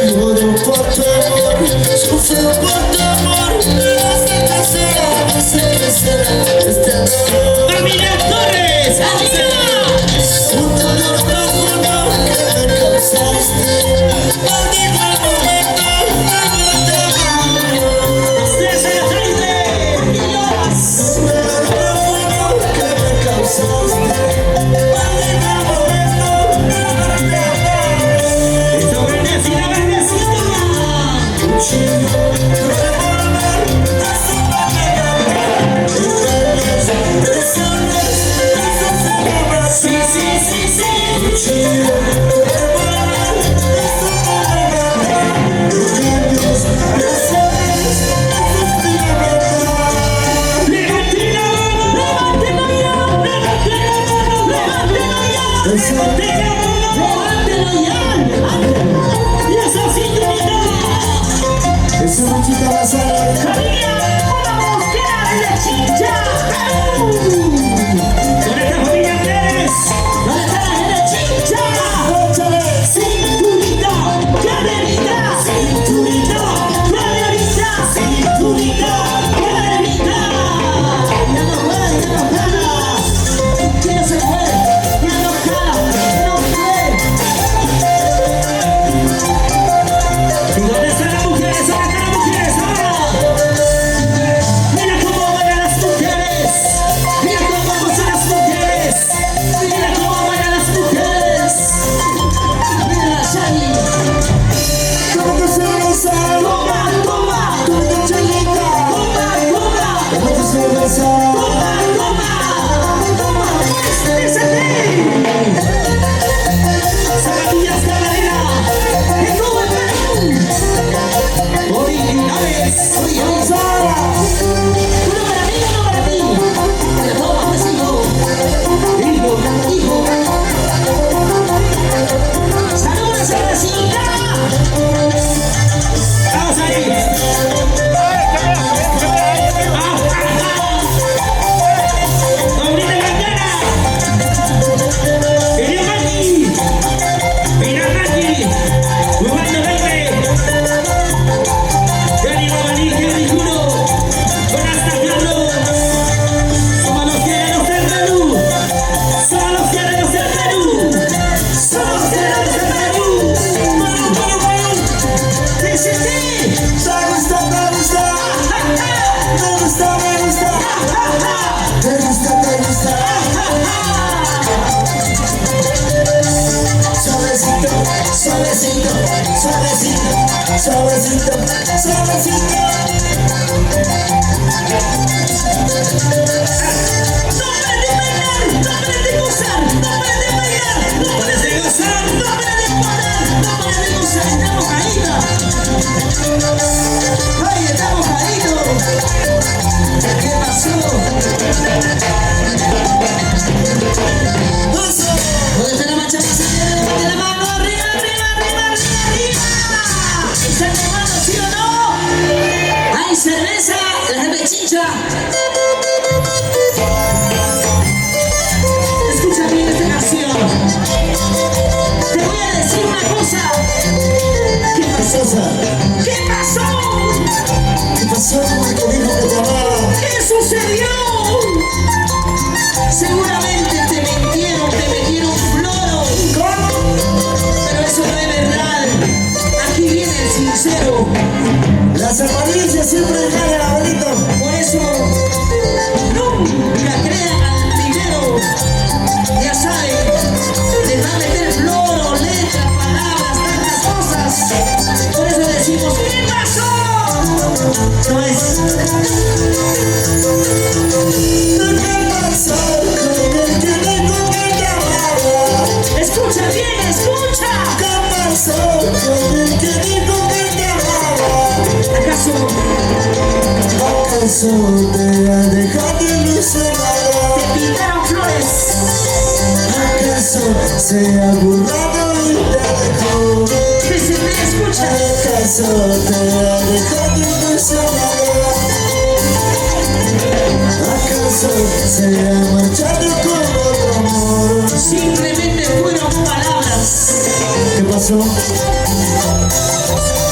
Lloro por tu amor, sufro por tu amor, que no sé qué será, no sé qué será este dolor. Familia Torres, arriba. Un dolor profundo que me causaste, maldito el momento de César Jaime. Dios. un dolor profundo que me causaste, maldito el momento Eso, bendecida, bendecida. Sí, sí, sí, sí. Levanten la mano, levanten la mano, levanten la mano, levanten la mano, levanten la mano, levanten la mano. Y esa cinturita. Esa manchita va a salir. Familia, vamos, que la chicha. Con esta familia Pérez, ¿dónde está la gente chicha? Cinturita, cadenita, cinturita, cadenita, cinturita, cadenita. Ya no puede, ya no jala. ¿Quién no se fue? Ya no jala, no fue. ¿Y dónde están las mujeres? ¿Dónde están las mujeres? Mira cómo bailan las mujeres. Mira cómo gozan las mujeres. Mira cómo bailan las mujeres. Mira la Shani. ¿Cómo que se besa? Toma, toma, ¿Cómo chelita? toma, toma, ¿Cómo que se besa? toma, toma, toma. Bésate. Zapatillas Camarera. De todo el Perú. Originales. Originales. Uno para mí, uno para ti. Pero toma, hijo. Hijo, hijo. ¡Salud, una cervecita! ¡Vamos ahí! ¡Paulina Cantana! ¡Vino Maki! ¡Mira Maki! ¡Jugando 20! ¡Gani Babalí, Gani Juro! ¡Con hasta Carlos! ¡Somos los guerreros del Perú! ¡Somos los guerreros del Perú! ¡Somos los guerreros del Perú! ¡Sí, sí, sí! Me gusta, me gusta. Me gusta, me gusta. Me gusta, me gusta. Suavecito, suavecito, suavecito, suavecito, suavecito. ¡No pares de bailar! ¡No pares de gozar! ¡No pares de bailar! ¡No pares de gozar! ¡No pares de parar! ¡No pares de gozar! ¡Estamos caídos! ¡Ay, estamos caídos! ¿Qué pasó? ¿Dónde está la mancha más allá? ¡Levante la mano! ¡Arriba, arriba, arriba, arriba, arriba! ¿Está tomando, sí o no? ¡Hay cerveza! ¡La gente chicha! Escucha bien esta canción. Te voy a decir una cosa. ¿Qué pasó? ¿Qué pasó? ¿Qué pasó con el que dijo que te amaba? ¿Qué sucedió? Seguramente te metieron floro. Pero eso no es verdad. Aquí viene el sincero. Las apariencias siempre ganan, abuelito. Por eso nunca crean al dinero. Ya saben, les va a meter floro, letras, palabras, tantas cosas. Por eso decimos, ¿qué pasó? No es. ¿Qué pasó con el que dijo que te amaba? Escucha bien, escucha. ¿Qué pasó con el que dijo que te amaba? ¿Acaso ¿Acaso te ha dejado ilusionada? te pintaron flores? ¿Acaso se ha burlado y te dejó? Que se me escucha. ¿Acaso te ha dejado ilusionada? se ha marchado con otro amor. Simplemente fueron palabras. ¿Qué pasó?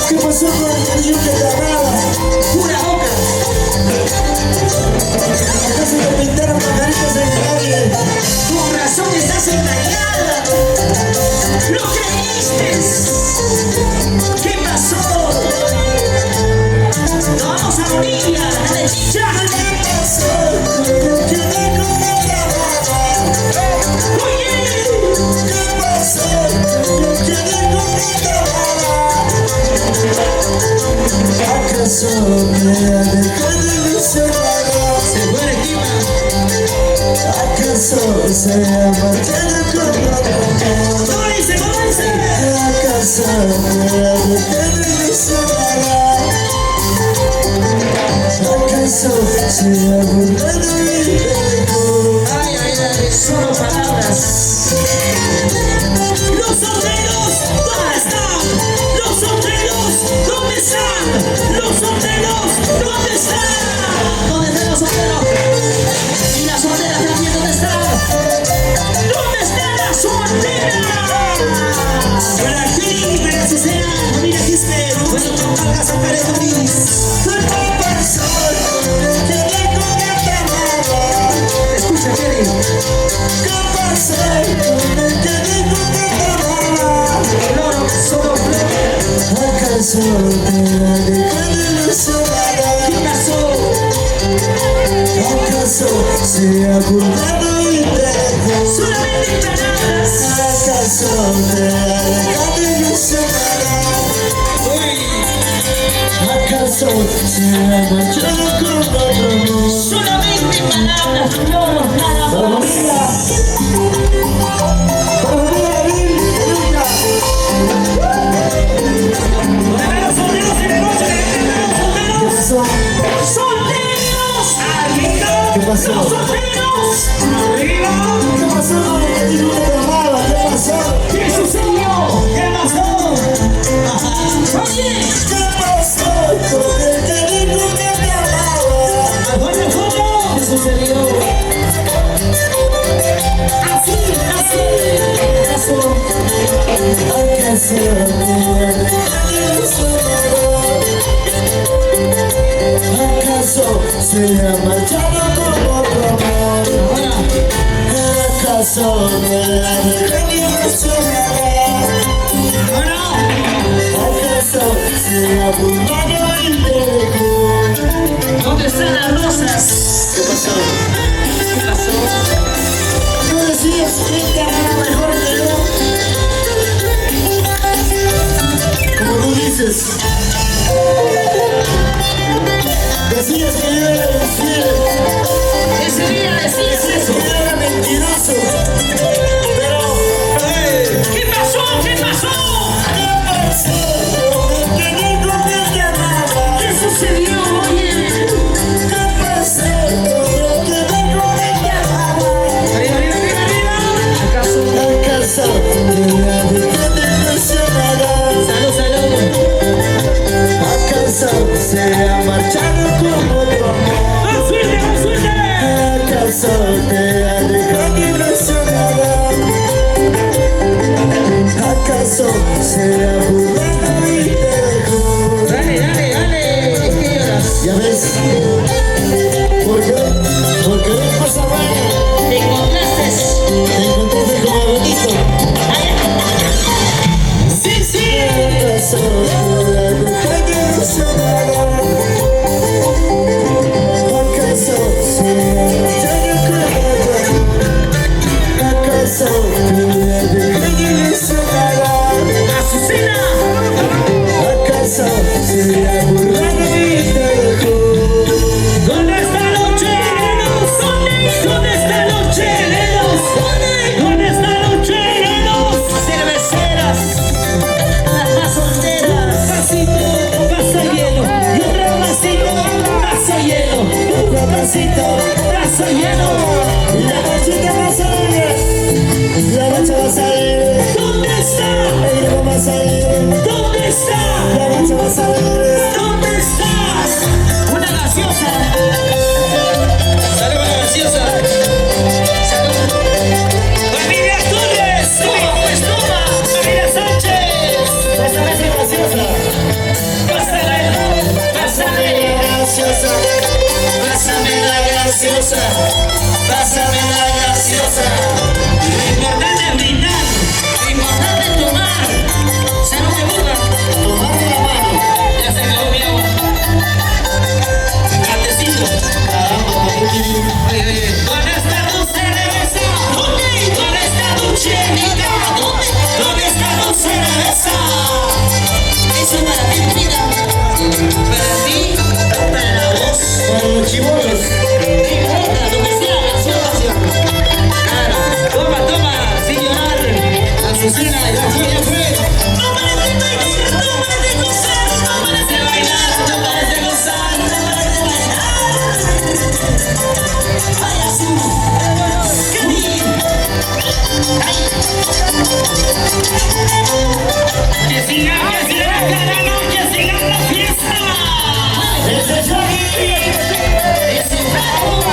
¿Qué pasó con el cariño que te amaba? Pura boca. ¿Acaso te pintaron pajaritos en el aire? Con razón estás engañada. ¿Lo creíste? ¿Qué pasó? Nos vamos a Bolivia, a la chicha. ¿Qué pasó? Yo quedé con otra amaba. Oye, ¿Qué pasó? Yo quedé con otra amaba. ¿Acaso me ha dejado ilusionada? se fue la equipa. ¿Acaso se ha marchado con otro amor? ¿Cómo dice? ¿Cómo dice? ¿Acaso me ha dejado ilusionada? ¿Acaso se ha burlado y te dejó? Ay, ay, ay, solo palabras. Los solteros, ¿dónde están? Los solteros, ¿dónde están? Los solteros, ¿dónde están? ¿Dónde están los solteros? Y las solteras también, ¿dónde están? ¿Dónde están las solteras? Para ti, para Azucena, familia Quispe, bueno, compadre, sacar el Luis. ¿Qué pasó? Yo quedé con otra amaba. Escucha, Kelly. ¿Qué pasó? Yo quedé con otra amaba. Flor, solo flor. ¿Acaso te ha dejado ilusionada? ¿Qué pasó? ¿Acaso se ha burlado y te dejó? Solamente palabras. ¿Acaso te ha dejado ilusionada? ¿Acaso se ha marchado con otro amor? Solamente palabras, flor, nada más. ¡Para los solteros en el noche! ¡Para los solteros! ¡Solteros! ¡Arriba! ¿Qué pasó? ¡Los solteros! ¡Arriba! ¿Qué pasó con el cariño que te amaba? ¿Qué pasó? ¿Qué sucedió? ¿Qué pasó? Oye, ¿Qué pasó con el cariño que te amaba? bueno, ¿cómo? ¿Qué sucedió? Así, así. ¿Qué pasó? ¿Acaso te ha dejado ilusionada? ¿Acaso se ha marchado con otro amor? Ahora, ¿Acaso te ha dejado ilusionada? ahora. ¿Acaso se ha burlado y te dejó? ¿Dónde están las rosas? ¿Qué pasó? ¿Qué pasó? ¿No decías que te amaba mejor que yo? Como tú dices. Decías que yo era infiel. Ese día decías eso. Que yo era mentiroso. Pero, ¿Qué pasó? ¿Qué pasó? ¿qué pasó? Me quedé con el que amaba. ¿Qué sucedió? Oye. ¿Qué pasó? Me quedé con el que amaba. Arriba, arriba, arriba, arriba. ¿Acaso? ¿Acaso te ha dejado ilusionada? Salud, salud. ¿Acaso se ha marchado con otro amor? ¡Más fuerte, más fuerte! ¿Acaso te ha dejado ilusionada? ¿Acaso se ha burlado y te dejó? Dale, dale, dale. ¿Qué lloras? ¿Ya ves? ¿Por qué? Porque es cosa buena. Te encontraste. Te encontraste como bonito. Sí, sí. ¿Acaso te ha dejado ilusionada? ¿Acaso se ha marchado con otro amor? ¿Acaso te ha dejado ilusionada? Azucena. ¿Acaso se ha burlado y te dejó? ¿Dónde están los chilenos? ¿Dónde están los chilenos? ¿Dónde están los chilenos? Cerveceras. Las solteras. Vasito, vaso hielo. Y otro vasito, vaso hielo. Otro vasito, vaso hielo. La noche va a salir, la noche va a salir, ¿Dónde está? ella va a salir, ¿Dónde está? la noche va a salir. ¿Dónde estás? Una gaseosa. Sale una gaseosa. gaseosa, pásame la gaseosa. Lo importante es brindar. Lo importante es tomar. ¿Sabes lo que busca? Tomar de la mano. Ya se acabó mi agua. Gratecito. Caramba, papuchi. Oye, oye. ¿Dónde está tu cerveza? ¿Dónde? ¿Dónde está tu chelita? ¿Dónde está tu cerveza? Eso es para ti, vida. Para ti, para vos. Para los chibolos. No importa, lo que sea, la su pasión. Claro. Toma, toma, sin llorar. Azucena, ya fue, ya fue. No parece bailar, no parece gozar, no parece bailar, no parece gozar, no parece bailar. Vaya azul. ¡Qué bien! Que sigan la caramba, que sigan la fiesta. ¡Ese Johnny! ¡Ese Paco!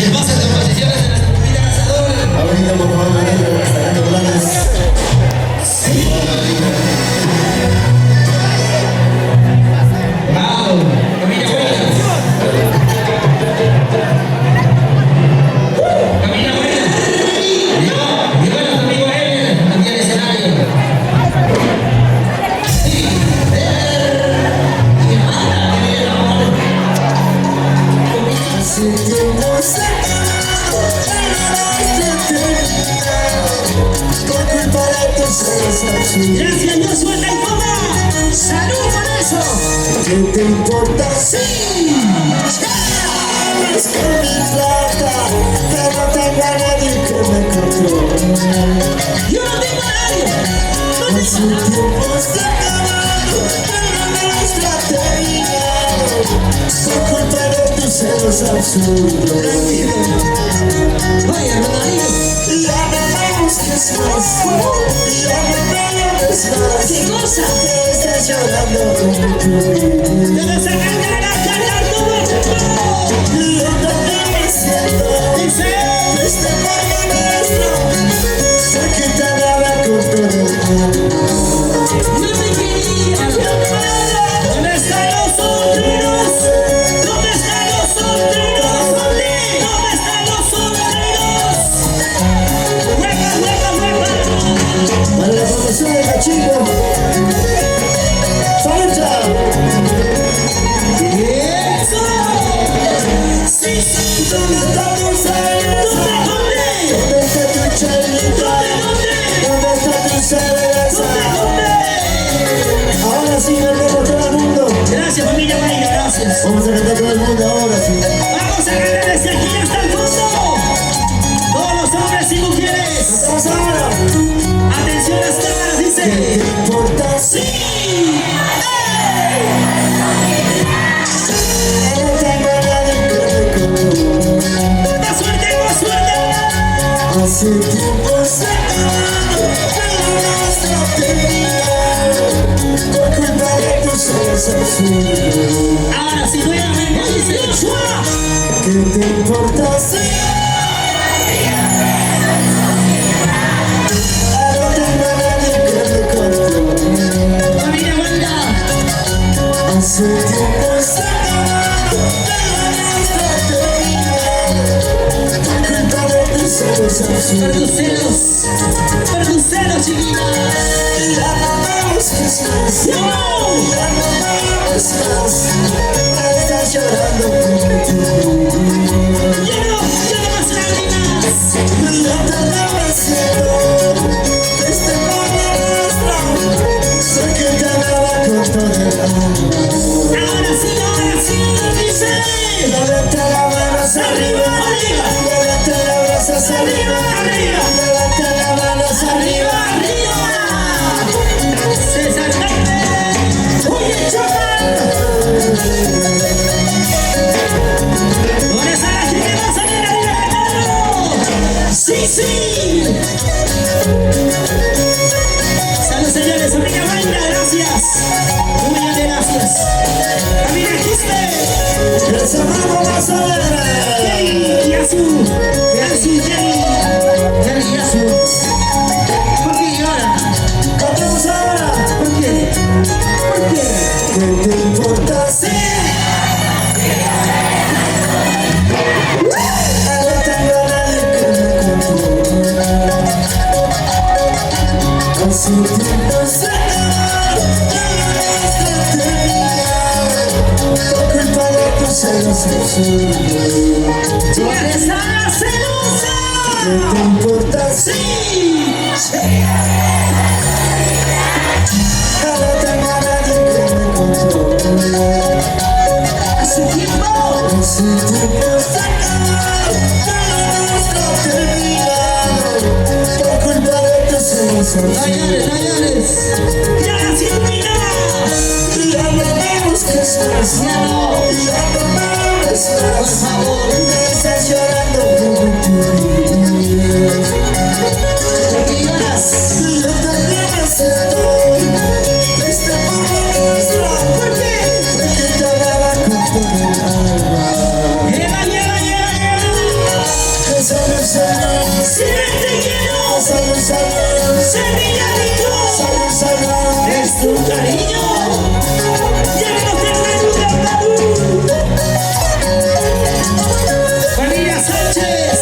El paso de composiciones de nuestra familia Cazador. Ahorita, por favor, sacando planes. Wow, familia buena. Familia buena. Llegó nuestro amigo Ever aquí al escenario. Gracias, Dios, suelta el coma. ¡Salud por eso! ¿Qué te importa? Sí, es con mi plata, que no tengo a nadie que me controle. Yo no tengo a nadie. Hace tiempo está acabando, pero no es terminado. Por culpa de tus celos absurdos. Vaya, Ronaldinho. Ya no me busques más, ya no me llames más. ¿Qué cosa? Te estás llorando como tú. Te vas a cantar todo el Yo también me siento. Dice. Este mundo nuestro se quitará con todo el mundo. No me quería. ¿Dónde están los solteros? ¿Dónde están los solteros? ¿Dónde están los solteros? ¡Huepa, huepa, huepa! Para la profesora de Cachico. ¡Salta! ¡Eso! ¡Sí, sí! ¿Dónde está tu cerveza? ¿Dónde? ¿Dónde está tu chelita? ¿Dónde está tu cerveza? Ahora sí me vemos todo el mundo. Gracias, familia Mayra, gracias. Vamos a cantar todo el mundo ahora sí. Vamos a cantar desde aquí hasta el fondo. Todos los hombres y mujeres. Vamos ahora. Atención a las cámaras, ¿Qué dice. te importa? Sí. No tengo a nadie que me controle. ¡Más suerte, más suerte! Hace tiempo se acabó, pero no está terminado. Por culpa de tus celos absurdos. Ahora sí, nuevamente, dice Joshua. ¿Qué te importa? Sí. No tengo a nadie que me controle. Familia Banda. Hace tiempo se acabó, pero no está terminado. Por culpa de tus celos Por tus absurdos. celos, chiquita. Ya no me busques más. ¡No! Ya no me llames más. Me estás llorando por ti. ¡Ya no más lágrimas! Yo también me siento. Este mundo nuestro se quitará con todo el mundo. Ahora sí, dice. Levanta las manos arriba. Levanta las brazos arriba. Levanta las manos arriba. ¡Arriba! ¡César Jaime! ¡Oye, chaval! ¡Con esa la gente va a salir arriba cantando! ¡Sí, sí! ¡Salud, señores! ¡Familia Banda, gracias! ¡Muy bien, gracias! ¡Familia Quispe! El semáforo más alegre. ¡Jerry! ¡Yasu! ¡Jerry, Yasu! ¿Por qué llora? Cantamos ahora. ¿Por qué? ¿Por qué? ¿Qué te importa? Sí. No tengo a nadie que me controle. Hace tiempo se acabó, pero no está terminado. Por culpa de tus celos absurdos. ¡Eres la celosa! ¿Qué te importa? ¡Sí! No tengo a nadie que me controle. ¡Hace tiempo! Hace tiempo se acabó, pero no está terminado. Por culpa de tus celos absurdos. ¡No llores! ¡Ya las iluminas! Ya no me busques más. ¡Ya no! Ya no me hables más. Por favor. Me estás llorando por tu vida. ¿Por qué lloras? Yo también me siento. Este mundo nuestro. ¿Por qué? Me quitará con todo el alma. ¡Lleva! Es tu cariño, llévenos de Familia Sánchez.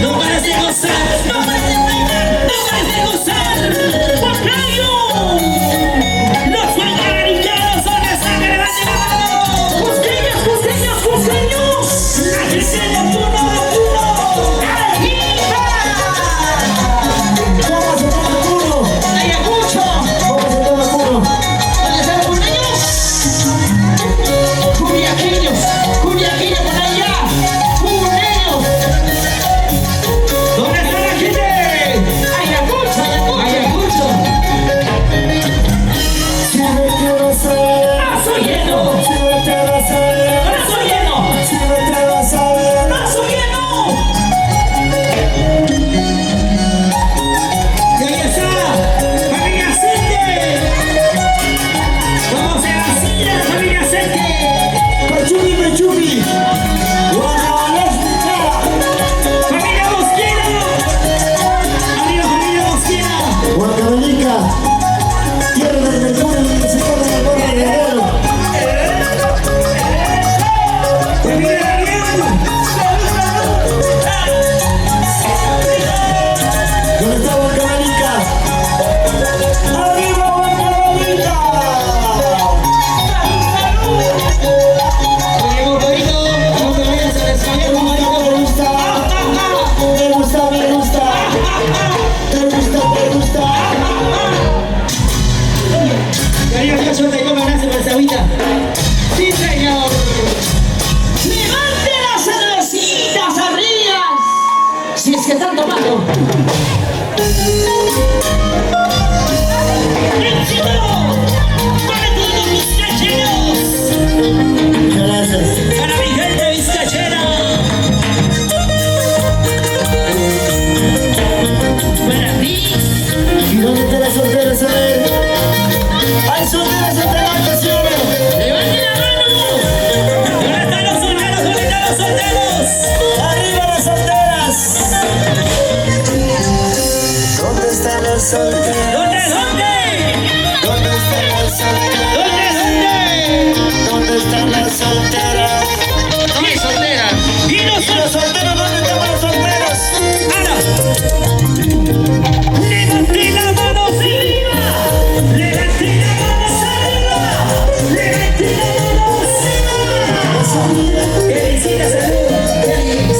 No pares de gozar, no pares de bailar, no pares de gozar. ¡Contrario! Los panamericanos son de sangre, levanten la mano. ¡Costeños, costeños, costeños! ¡Agresiendo turno! ¡Arequipa! ¿Cómo se toma el culo? ¡Ayacucho! ¿Cómo se toma el culo? ¿Dónde están los costeños? Culiaqueños, culiaqueños por allá. ¡Culeños! ¿Dónde está la gente? ¡Ayacucho, Ayacucho! Si me quiero saber, ¡Brazo lleno! si me quiero saber, ¡Brazo lleno! si me quiero saber. ¡Brazo lleno! Y ahí está, familia Sete. Vamos a la silla, familia Sete. Pechumi, pechumi. Guanabaléstica. Familia Mosquera. Arriba, familia Mosquera. Huancavelica. Tierra del Mercurio, donde se pone la gorra de guerrero. Familia Damián. ¿Dónde está Huancavelica? ¡Arriba Huancavelica! Oye, Bocorito, no te vayas a desmayar, Bocorito. Me gusta, me gusta, me gusta. Me gusta, me gusta. Querido Dios, suelta y coma, gracias por esa agüita. ¡Sí, señor! ¡Levante las cervecitas arriba! Si es que están tomando. ¡Éxito! ¡Para todos los vizcacheros! Gracias. ¡Para mi gente vizcachera! ¡Para ti! ¿Y dónde están las solteras? A ver. ¡Hay solteras entre las canciones! ¡Levante la mano! ¿Dónde están los solteros? ¿Dónde están los solteros? ¡Arriba las solteras! ¿Dónde están las solteras? ¿Dónde, dónde? ¿Dónde están las solteras? ¿Dónde, dónde? ¿Dónde están las solteras? No hay solteras. ¿Y los ¿Y los solteros? ¿Dónde están los solteros? Ahora. Levante las manos arriba. Levante las manos arriba. Levante las manos arriba. Felicidades, salud. Feliz.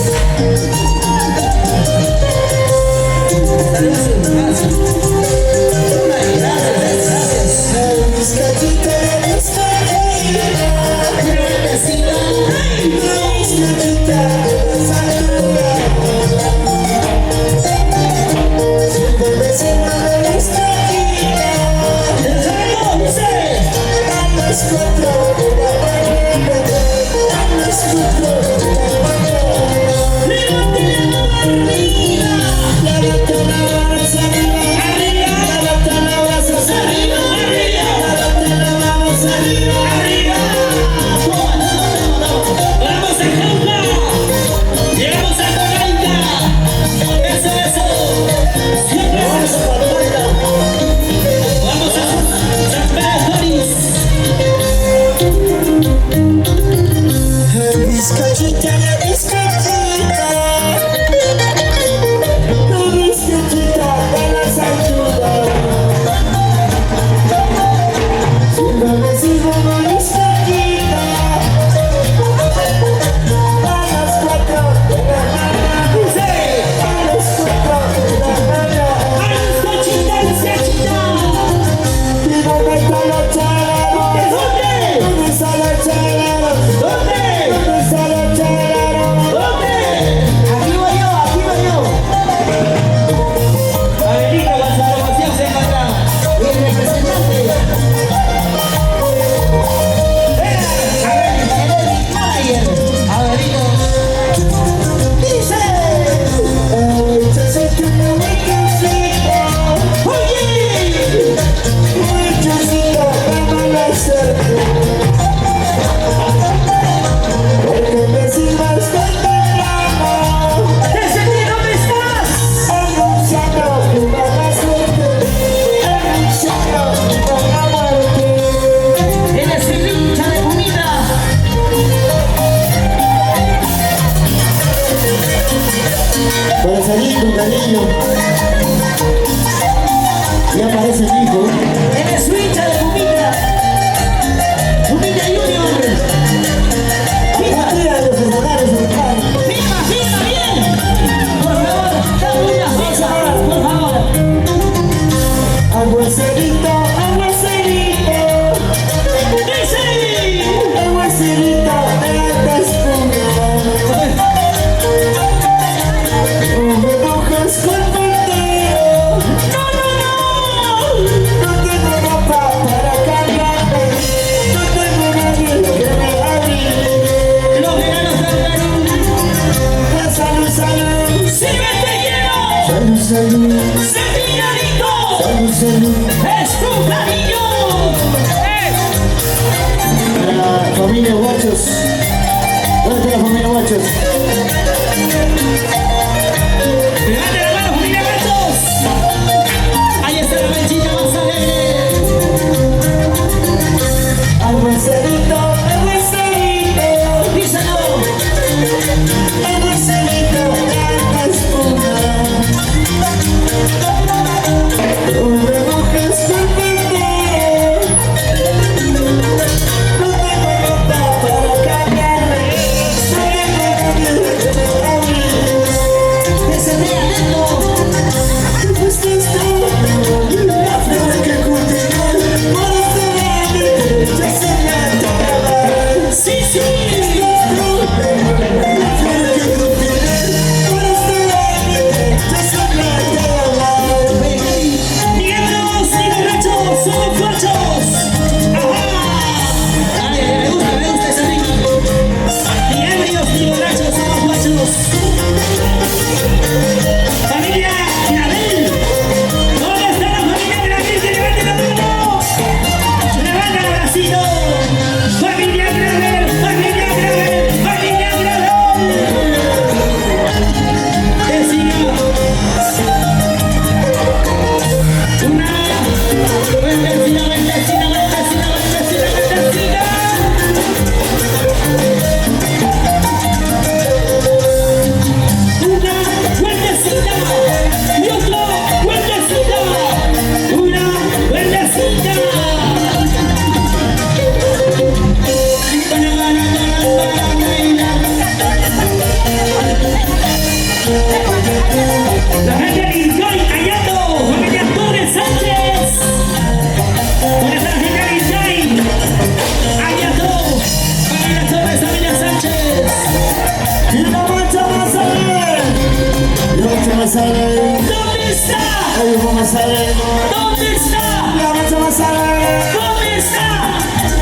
Masalén. ¿Dónde está? La mancha Masalén. ¿Dónde está?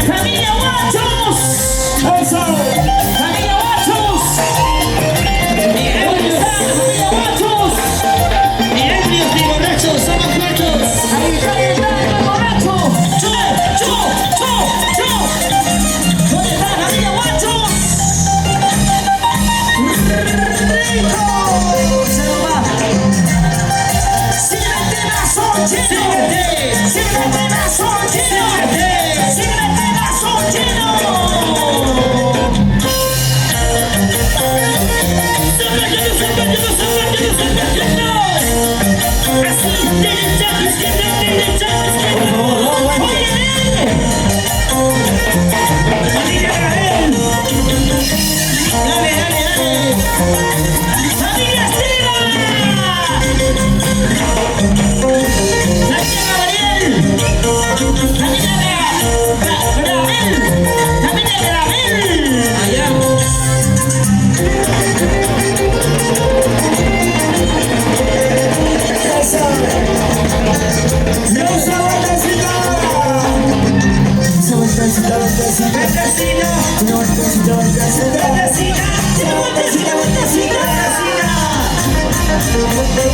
¡Familia Guachos! Eso. ¡Familia Guachos! ¡Ni ebrios! ¡Familia Guachos! ¡Ni ebrios ni borrachos! ¡Somos muertos! ¡Ahí está el borracho! ¡Cho! ¡Cho! ¡Cho! ¡Cho! ¿Dónde está la familia Guachos? ¡Rico! ¡Se lo va! ¡Síguete, vaso lleno! ¡Síguete, vaso lleno! ¡Síguete, vaso lleno!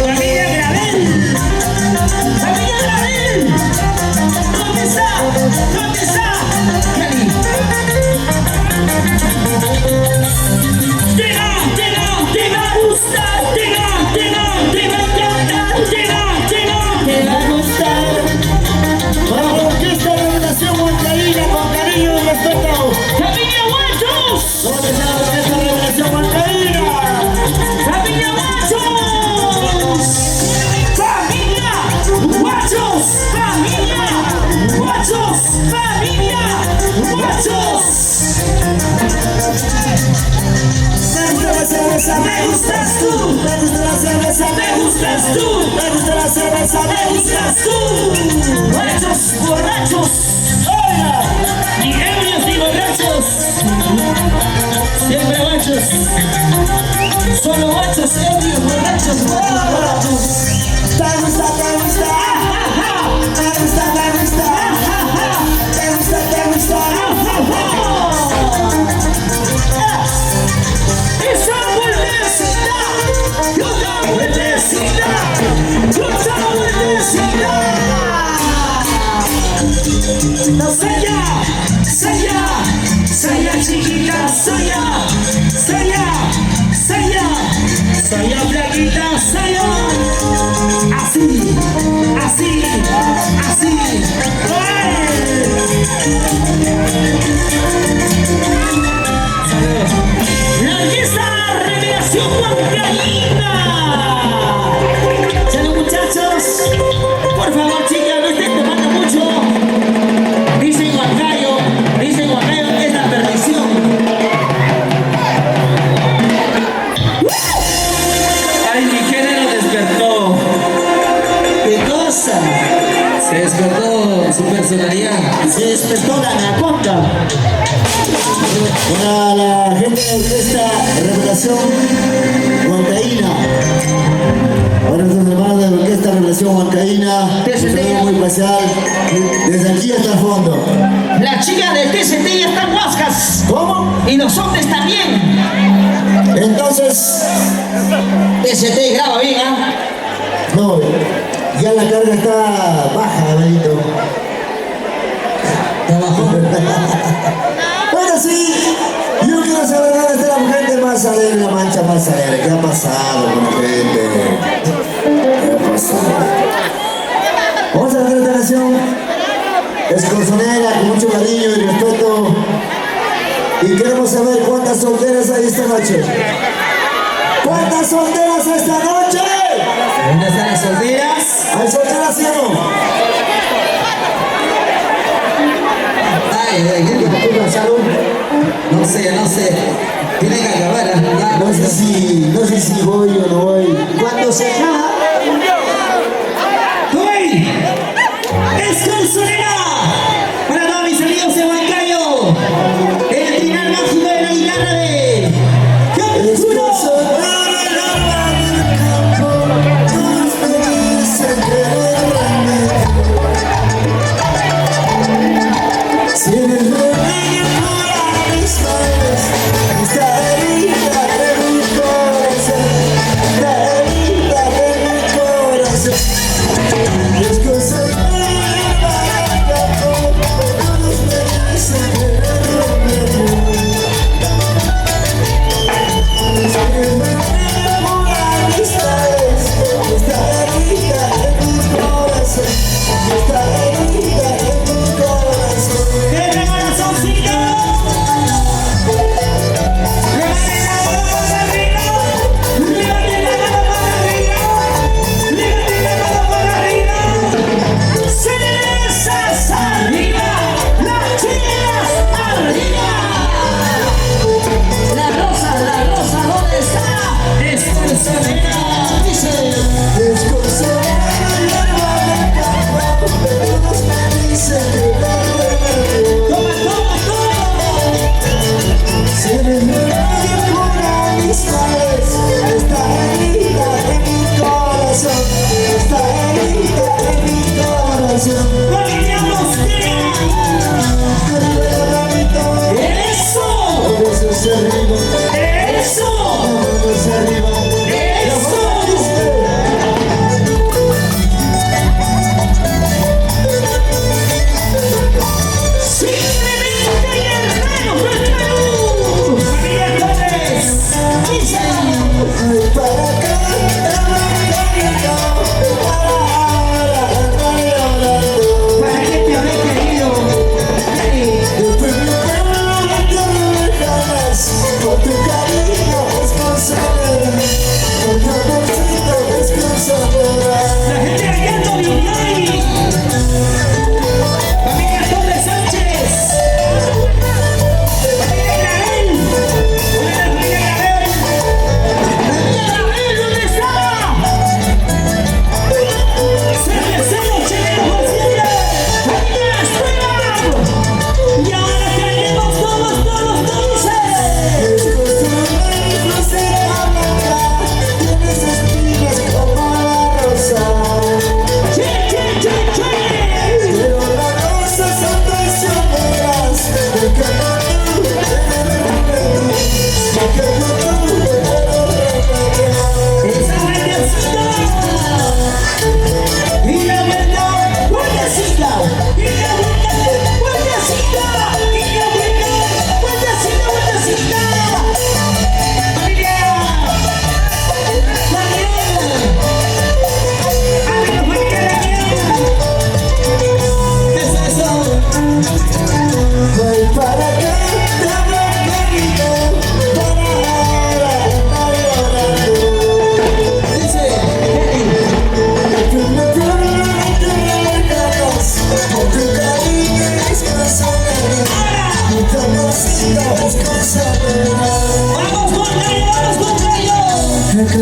¡Familia Gravel! ¡Familia Gravel! ¿Dónde está? ¿Dónde está? Cali. Te va a gustar, te va a encantar, te va a gustar. Para la orquesta de Revelación Huancaína, con cariño y respeto. ¡Familia Guachos! ¿Dónde está la orquesta de Revelación Huancaína? ¡Familia Guachos! ¡Familia Guachos! ¡Familia Guachos! ¡Familia Guachos! Me gusta la cerveza, ¡Me gustas tú! me gusta la cerveza, ¡Me gustas tú! me gusta la cerveza, ¡Me gustas tú! ¡Guachos, borrachos! ¡Oiga! ¡Ni ebrios ni borrachos! ¡Siempre guachos! ¡Solo guachos, ebrios, borrachos, borrachos! ¿Te gusta, te gusta? ¿Te gusta, te gusta? ¿Te gusta, te gusta? ¡Esa vueltecita! ¡Yo la vueltecita! ¡Yo la vueltecita! ¡No saya! ¡Saya! ¡Saya chiquita! ¡Saya! ¡Saya! ¡Saya! ¡Saya flaquita! ¡Saya! Así, así, así. La orquesta Revelación Huancaína. Salud, muchachos. Por favor, chicas, no estén tomando mucho. Dicen Huancayo que es la perdición. Ay, mi género despertó. ¿Qué cosa? Se despertó su personalidad. Se despertó la anaconda. Para la gente de orquesta Revelación Huancaína, para nuestros hermanos de la orquesta Revelación Huancaína, un saludo muy especial desde aquí hasta el fondo. Las chicas del TCT ya están guascas. ¿Cómo? Y los hombres también. Entonces, TCT graba bien, ¿ah? no, ya la carga está baja, hermanito. Bueno, sí, yo quiero saber dónde está la gente más alegre, la mancha más alegre. ¿Qué ha pasado con la gente? ¿Qué ha pasado? Vamos a hacer esta canción. Es consonera, con mucho cariño y respeto. Y queremos saber cuántas solteras hay esta noche. ¿Cuántas solteras esta noche? ¿Dónde están las solteras? ¿Hay solteras, sí o no? Ay, ¿qué Salud. No sé. Tiene que acabar. No sé si voy o no voy. Cuando se acaba, ¡Voy! ¡Es consonera! Para todos mis amigos de Huancayo. El trinal mágico de la guitarra de es Capituro. consonera del campo. Todos me dicen que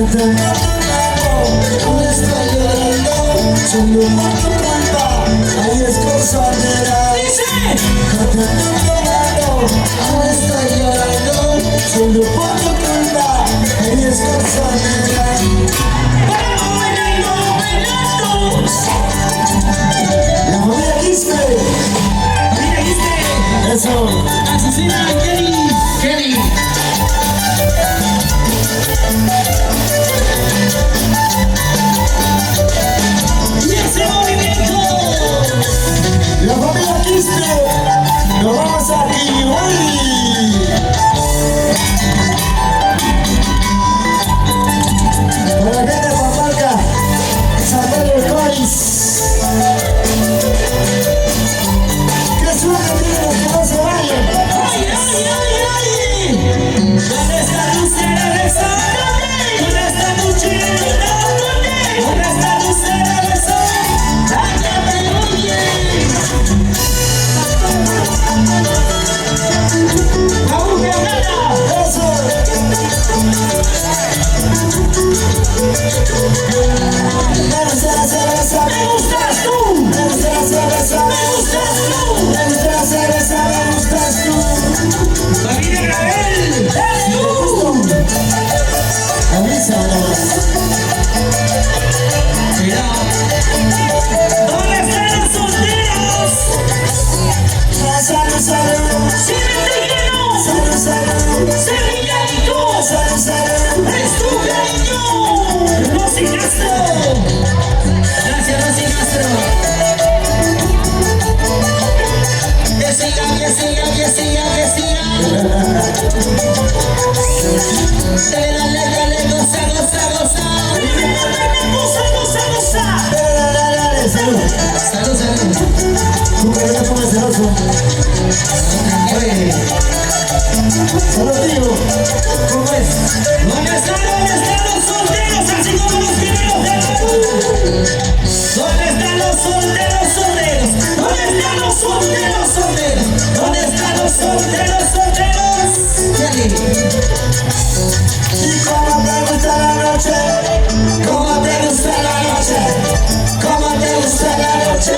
cantando no estoy llorando, solo por tu culpa, ahí es cosa negra. Cantando no estoy llorando, solo por tu culpa, ahí es cosa negra. La familia Quispe. Eso. Azucena, Kelly. Y ese movimiento. La familia Quispe. Nos vamos aquí hoy. Para la gente de Pampalca, San Pedro de Cois. ¡Qué suerte tienen los que no se vayan! ¡Ay! ¿Dónde está Lucera de Sol? ¿Dónde está Lucera? ¿Dónde está Lucera de Sol? ¡Cállate muy bien! ¡Vamos, Fernanda! ¡Eso! Me gusta la cerveza, ¡Me gustas tú! me gusta la cerveza, ¡Me gustas tú! me gusta la cerveza, me gustas tú. ¡Familia Gravel! ¡Eres tú! Avísanos. Mira. ¿Dónde están los solteros? Salud, salud, ¡Siempre lleno! salud, salud, ¡Sevillanico! salud, salud. ¡Es tu cariño! ¡Rosy Castro! Gracias, Rosy Castro. Que siga, que siga, que siga, que siga. Dale, goza, goza, goza. Goza, goza, goza. Dale, salud. Salud, salud. Tú que no te pongas celoso. Oye, Salud, tío. ¿Cómo es? ¿dónde están los solteros? Así como los primeros de Perú. ¿Dónde están los solteros solteros? ¿Dónde están los solteros solteros? ¿Dónde están los solteros solteros? Kelly. ¿Y cómo te gusta la noche? ¿Cómo te gusta la noche? ¿Cómo te gusta la noche?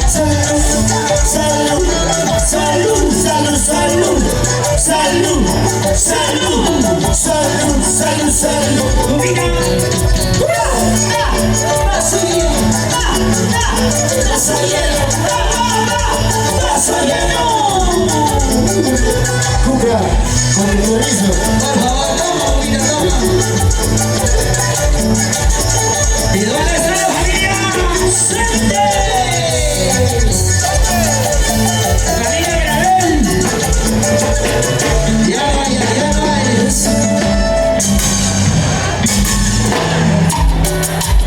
Salud, salud, salud, salud, salud, salud, salud, salud, salud, salud. Mira. Vaso lleno. Vaso lleno. Vaso lleno. Cuca, con el chorizo. Por favor, toma, mira, toma. ¿Y dónde está la familia? ¡Sentes! Familia Gravel. Ya vaya, ya vayas.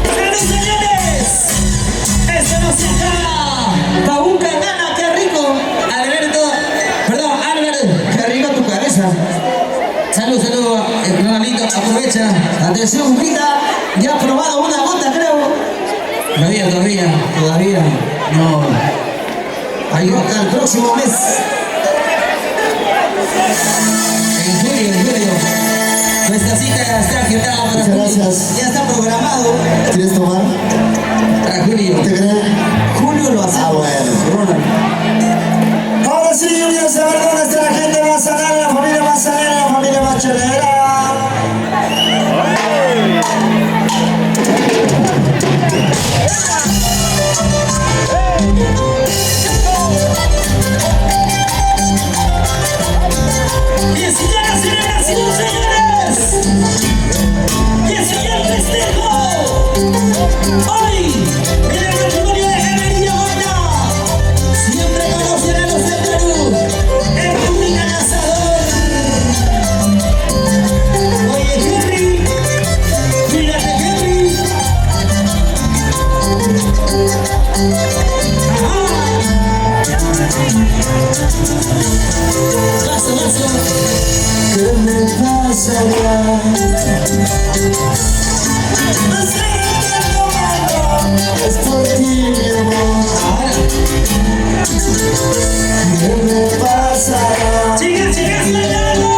¡Salud, señores! ¡Eso no se acaba! ¡Pabuca, nana, qué rico! Alberto, perdón, Albert, qué rico tu cabeza. Salud, salud, Ronaldito, aprovecha. Atención, Pita, ya ha probado una gota, creo. Todavía. No. Ahí va el próximo mes. En julio. Nuestra cita ya está agendada para Muchas julio. gracias. Ya está programado ¿Quieres tomar? para julio. ¿Te creen? Julio lo hacemos. Ah, bueno. Ronald. Ahora sí, yo quiero saber dónde está la gente manzanera, la familia manzanera, la familia machelera. ¡Bien, señoras, señoras y señores! ¡Que siga el festejo! Hoy, en el matrimonio de Henry y Yolanda, siempre conocen a los de Perú, el público cazador. Oye, Henry, mírate, Henry. Ajá. Paso. ¿Qué me pasará? No sé qué tomando, es por ti, mi amor. Ahora, ¿Qué me pasará? chicas, bailando.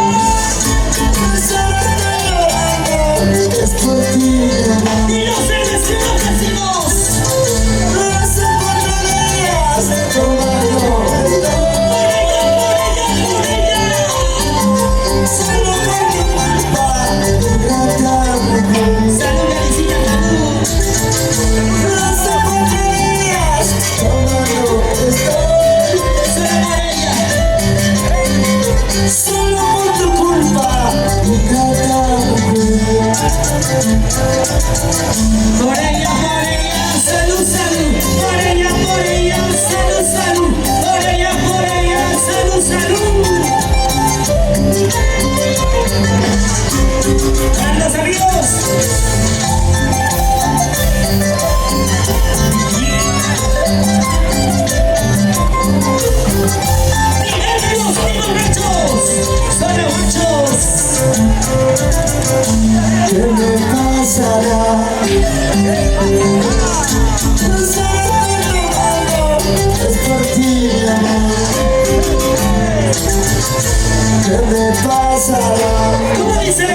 ¿Qué me pasará? ¿Cómo dice?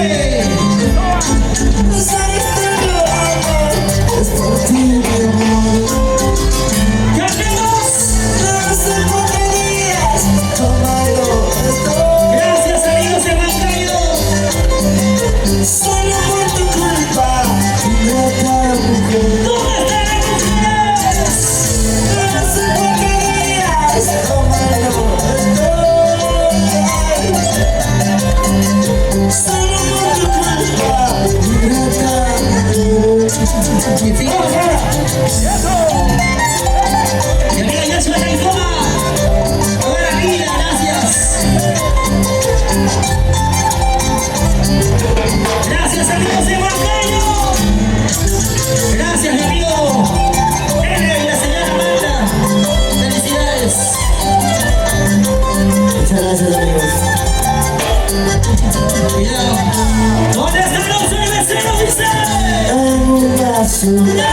No sabes que lo amo, es por ti mi amor. ¡Cantemos! No sé por qué días, tómalo esto. Gracias amigos de Huancayo. Solo por tu culpa, ingrata mujer. ¿Dónde están las mujeres? No sé por qué días, tómalo esto. Solo por tu culpa, ingrata mujer. Y sigamos ahora. Y amiga Yoshua Taifoma. Ahora Mila, gracias. Gracias amigos de Huancayo. Gracias mi amigo Ene y la señora Amanda. Felicidades. Muchas gracias, amigos. Cuidado. ¿Dónde están los cerveceros? Dice. En una ciudad,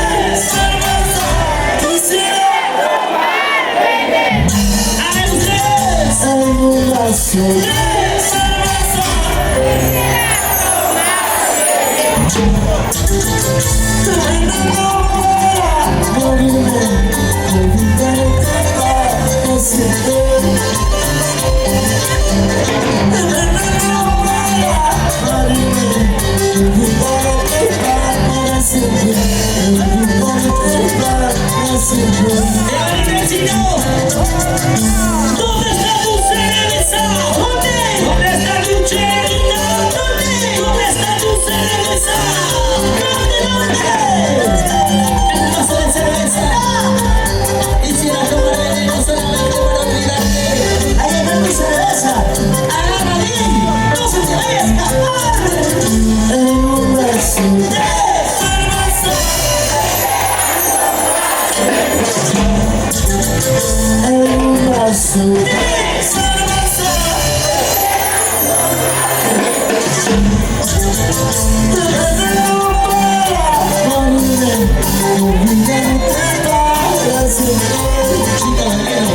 ¡Hagan ustedes! en una ciudad. ¿Dónde está tu cerveza? ¿Dónde? ¿Dónde está tu cherita? ¿Dónde? ¿Dónde está tu cerveza? ¿Dónde? El vaso de cerveza. Quisiera tomar veneno solamente para olvidarte. Ahí está mi cerveza. Agarra bien, no se te vaya a escapar. En una ciudad. En una ciudad. Chica, veneno.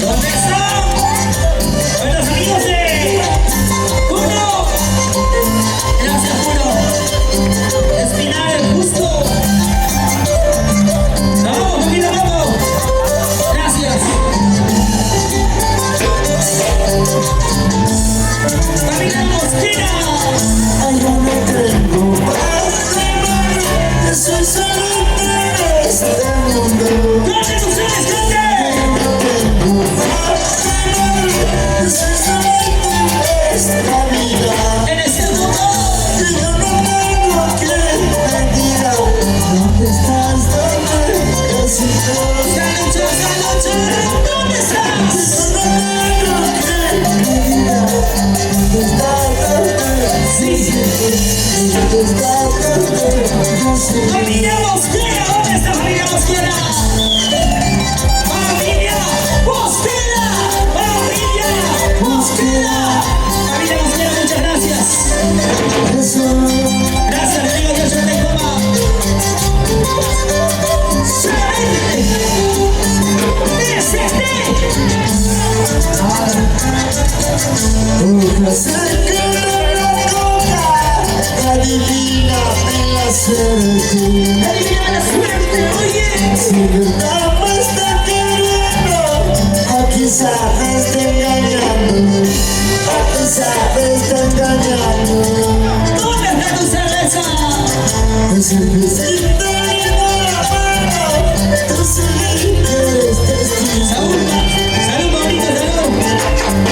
¿Dónde están? Buenos amigos de Juno. Gracias, Juno. Espinal, justo. Vamos, poquito a poco. Gracias. Familia Mosquera. Ay, yo no tengo paz de morir. Soy solo de este mundo. ¿Dónde ustedes, gente? No tengo paz de morir. Soy solo de esta vida. En este mundo. Que yo no tengo que mentir. ¿Dónde estás? ¿Dónde necesito? Salucha, salucha. ¿Dónde estás? Yo no tengo que mentir. ¿Dónde estás? Sí. ¿Dónde estás? No sé. Familia Mosquera. ¿Dónde está familia Mosquera? Familia Mosquera. Familia Mosquera. Familia Mosquera, muchas gracias. Eso. Gracias, mi amigo Yoshua Taifoma. Un placer que me toca, adivina en la suerte. Adivina la suerte, oye. Si verdad me está queriendo, o quizá me está engañando, o quizá me está engañando. ¿Dónde está tu cerveza? Es el besito de la mano, tú sí eres testigo. Salud, salud, Pablito, salud.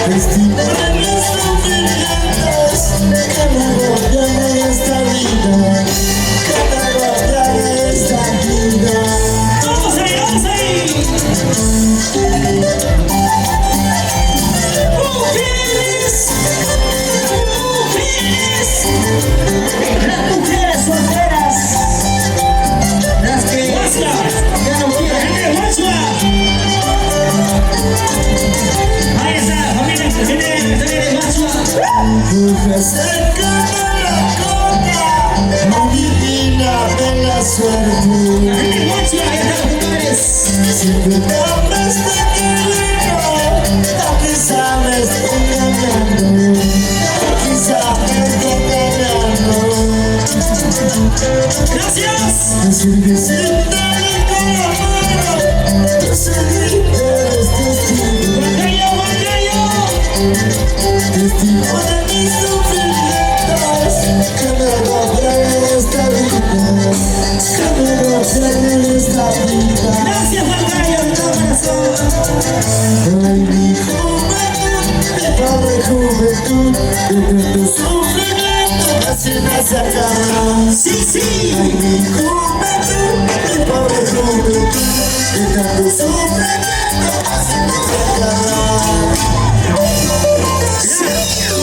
Testigo de mis sufrimientos, que me rodean de esta vida, que me rodean de esta vida. Vamos ahí, vamos ahí. Mujeres, mujeres, las mujeres solteras, las que ya no quieren. ¡Gente, Joshua! Ahí está, familia, gente de Joshua. Gracias. Gracias, Juan Cayo, de todo corazón. Sí, sí.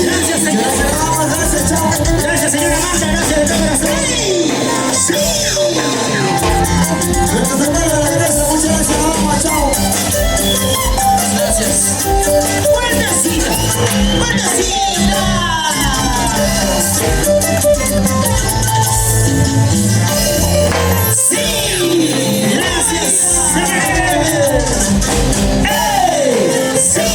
Gracias, señora. Gracias, señora Amanda. Gracias de todo corazón. Gracias. Buena cita. Buena cita. Sí. Gracias. Sí.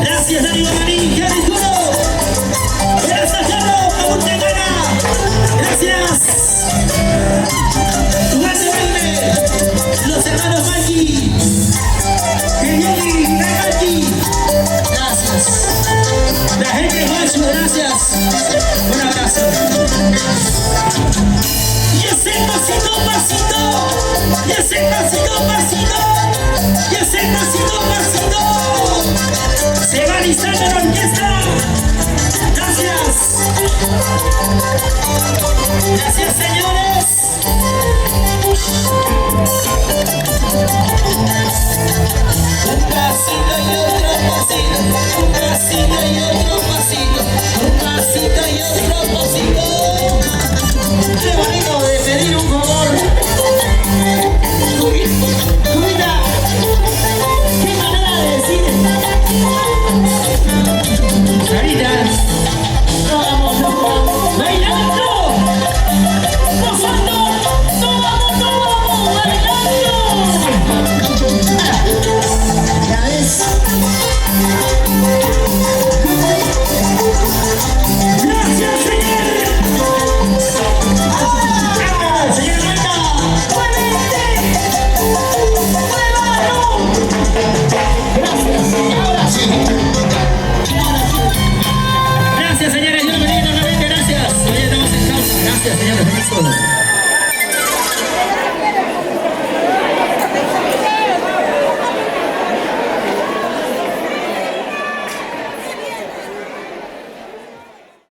Gracias, amigo Marín. ¡Qué rico! Gracias, Carlos. ¡Aún te gana! Gracias. Los hermanos Maggi, Kirioli, Nagaki, gracias. La gente de Guacho, gracias. Un abrazo. Y ese pasito, pasito. Y ese pasito, pasito. Y ese pasito, pasito. Se va alisando la orquesta. Gracias. Gracias, señores. Un pasito y otro pasito, un pasito y otro pasito, un pasito y otro pasito. Qué bonito de pedir un favor. Cuida, qué manera de decir. Caritas, bailando, gozando, todo bailando. Ya ves. Gracias, señor. Señor Manda. Gracias. Ahora sí. Gracias, señores. Yo lo bendiga enormemente. Gracias. Hoy estamos en causa. Gracias, señores.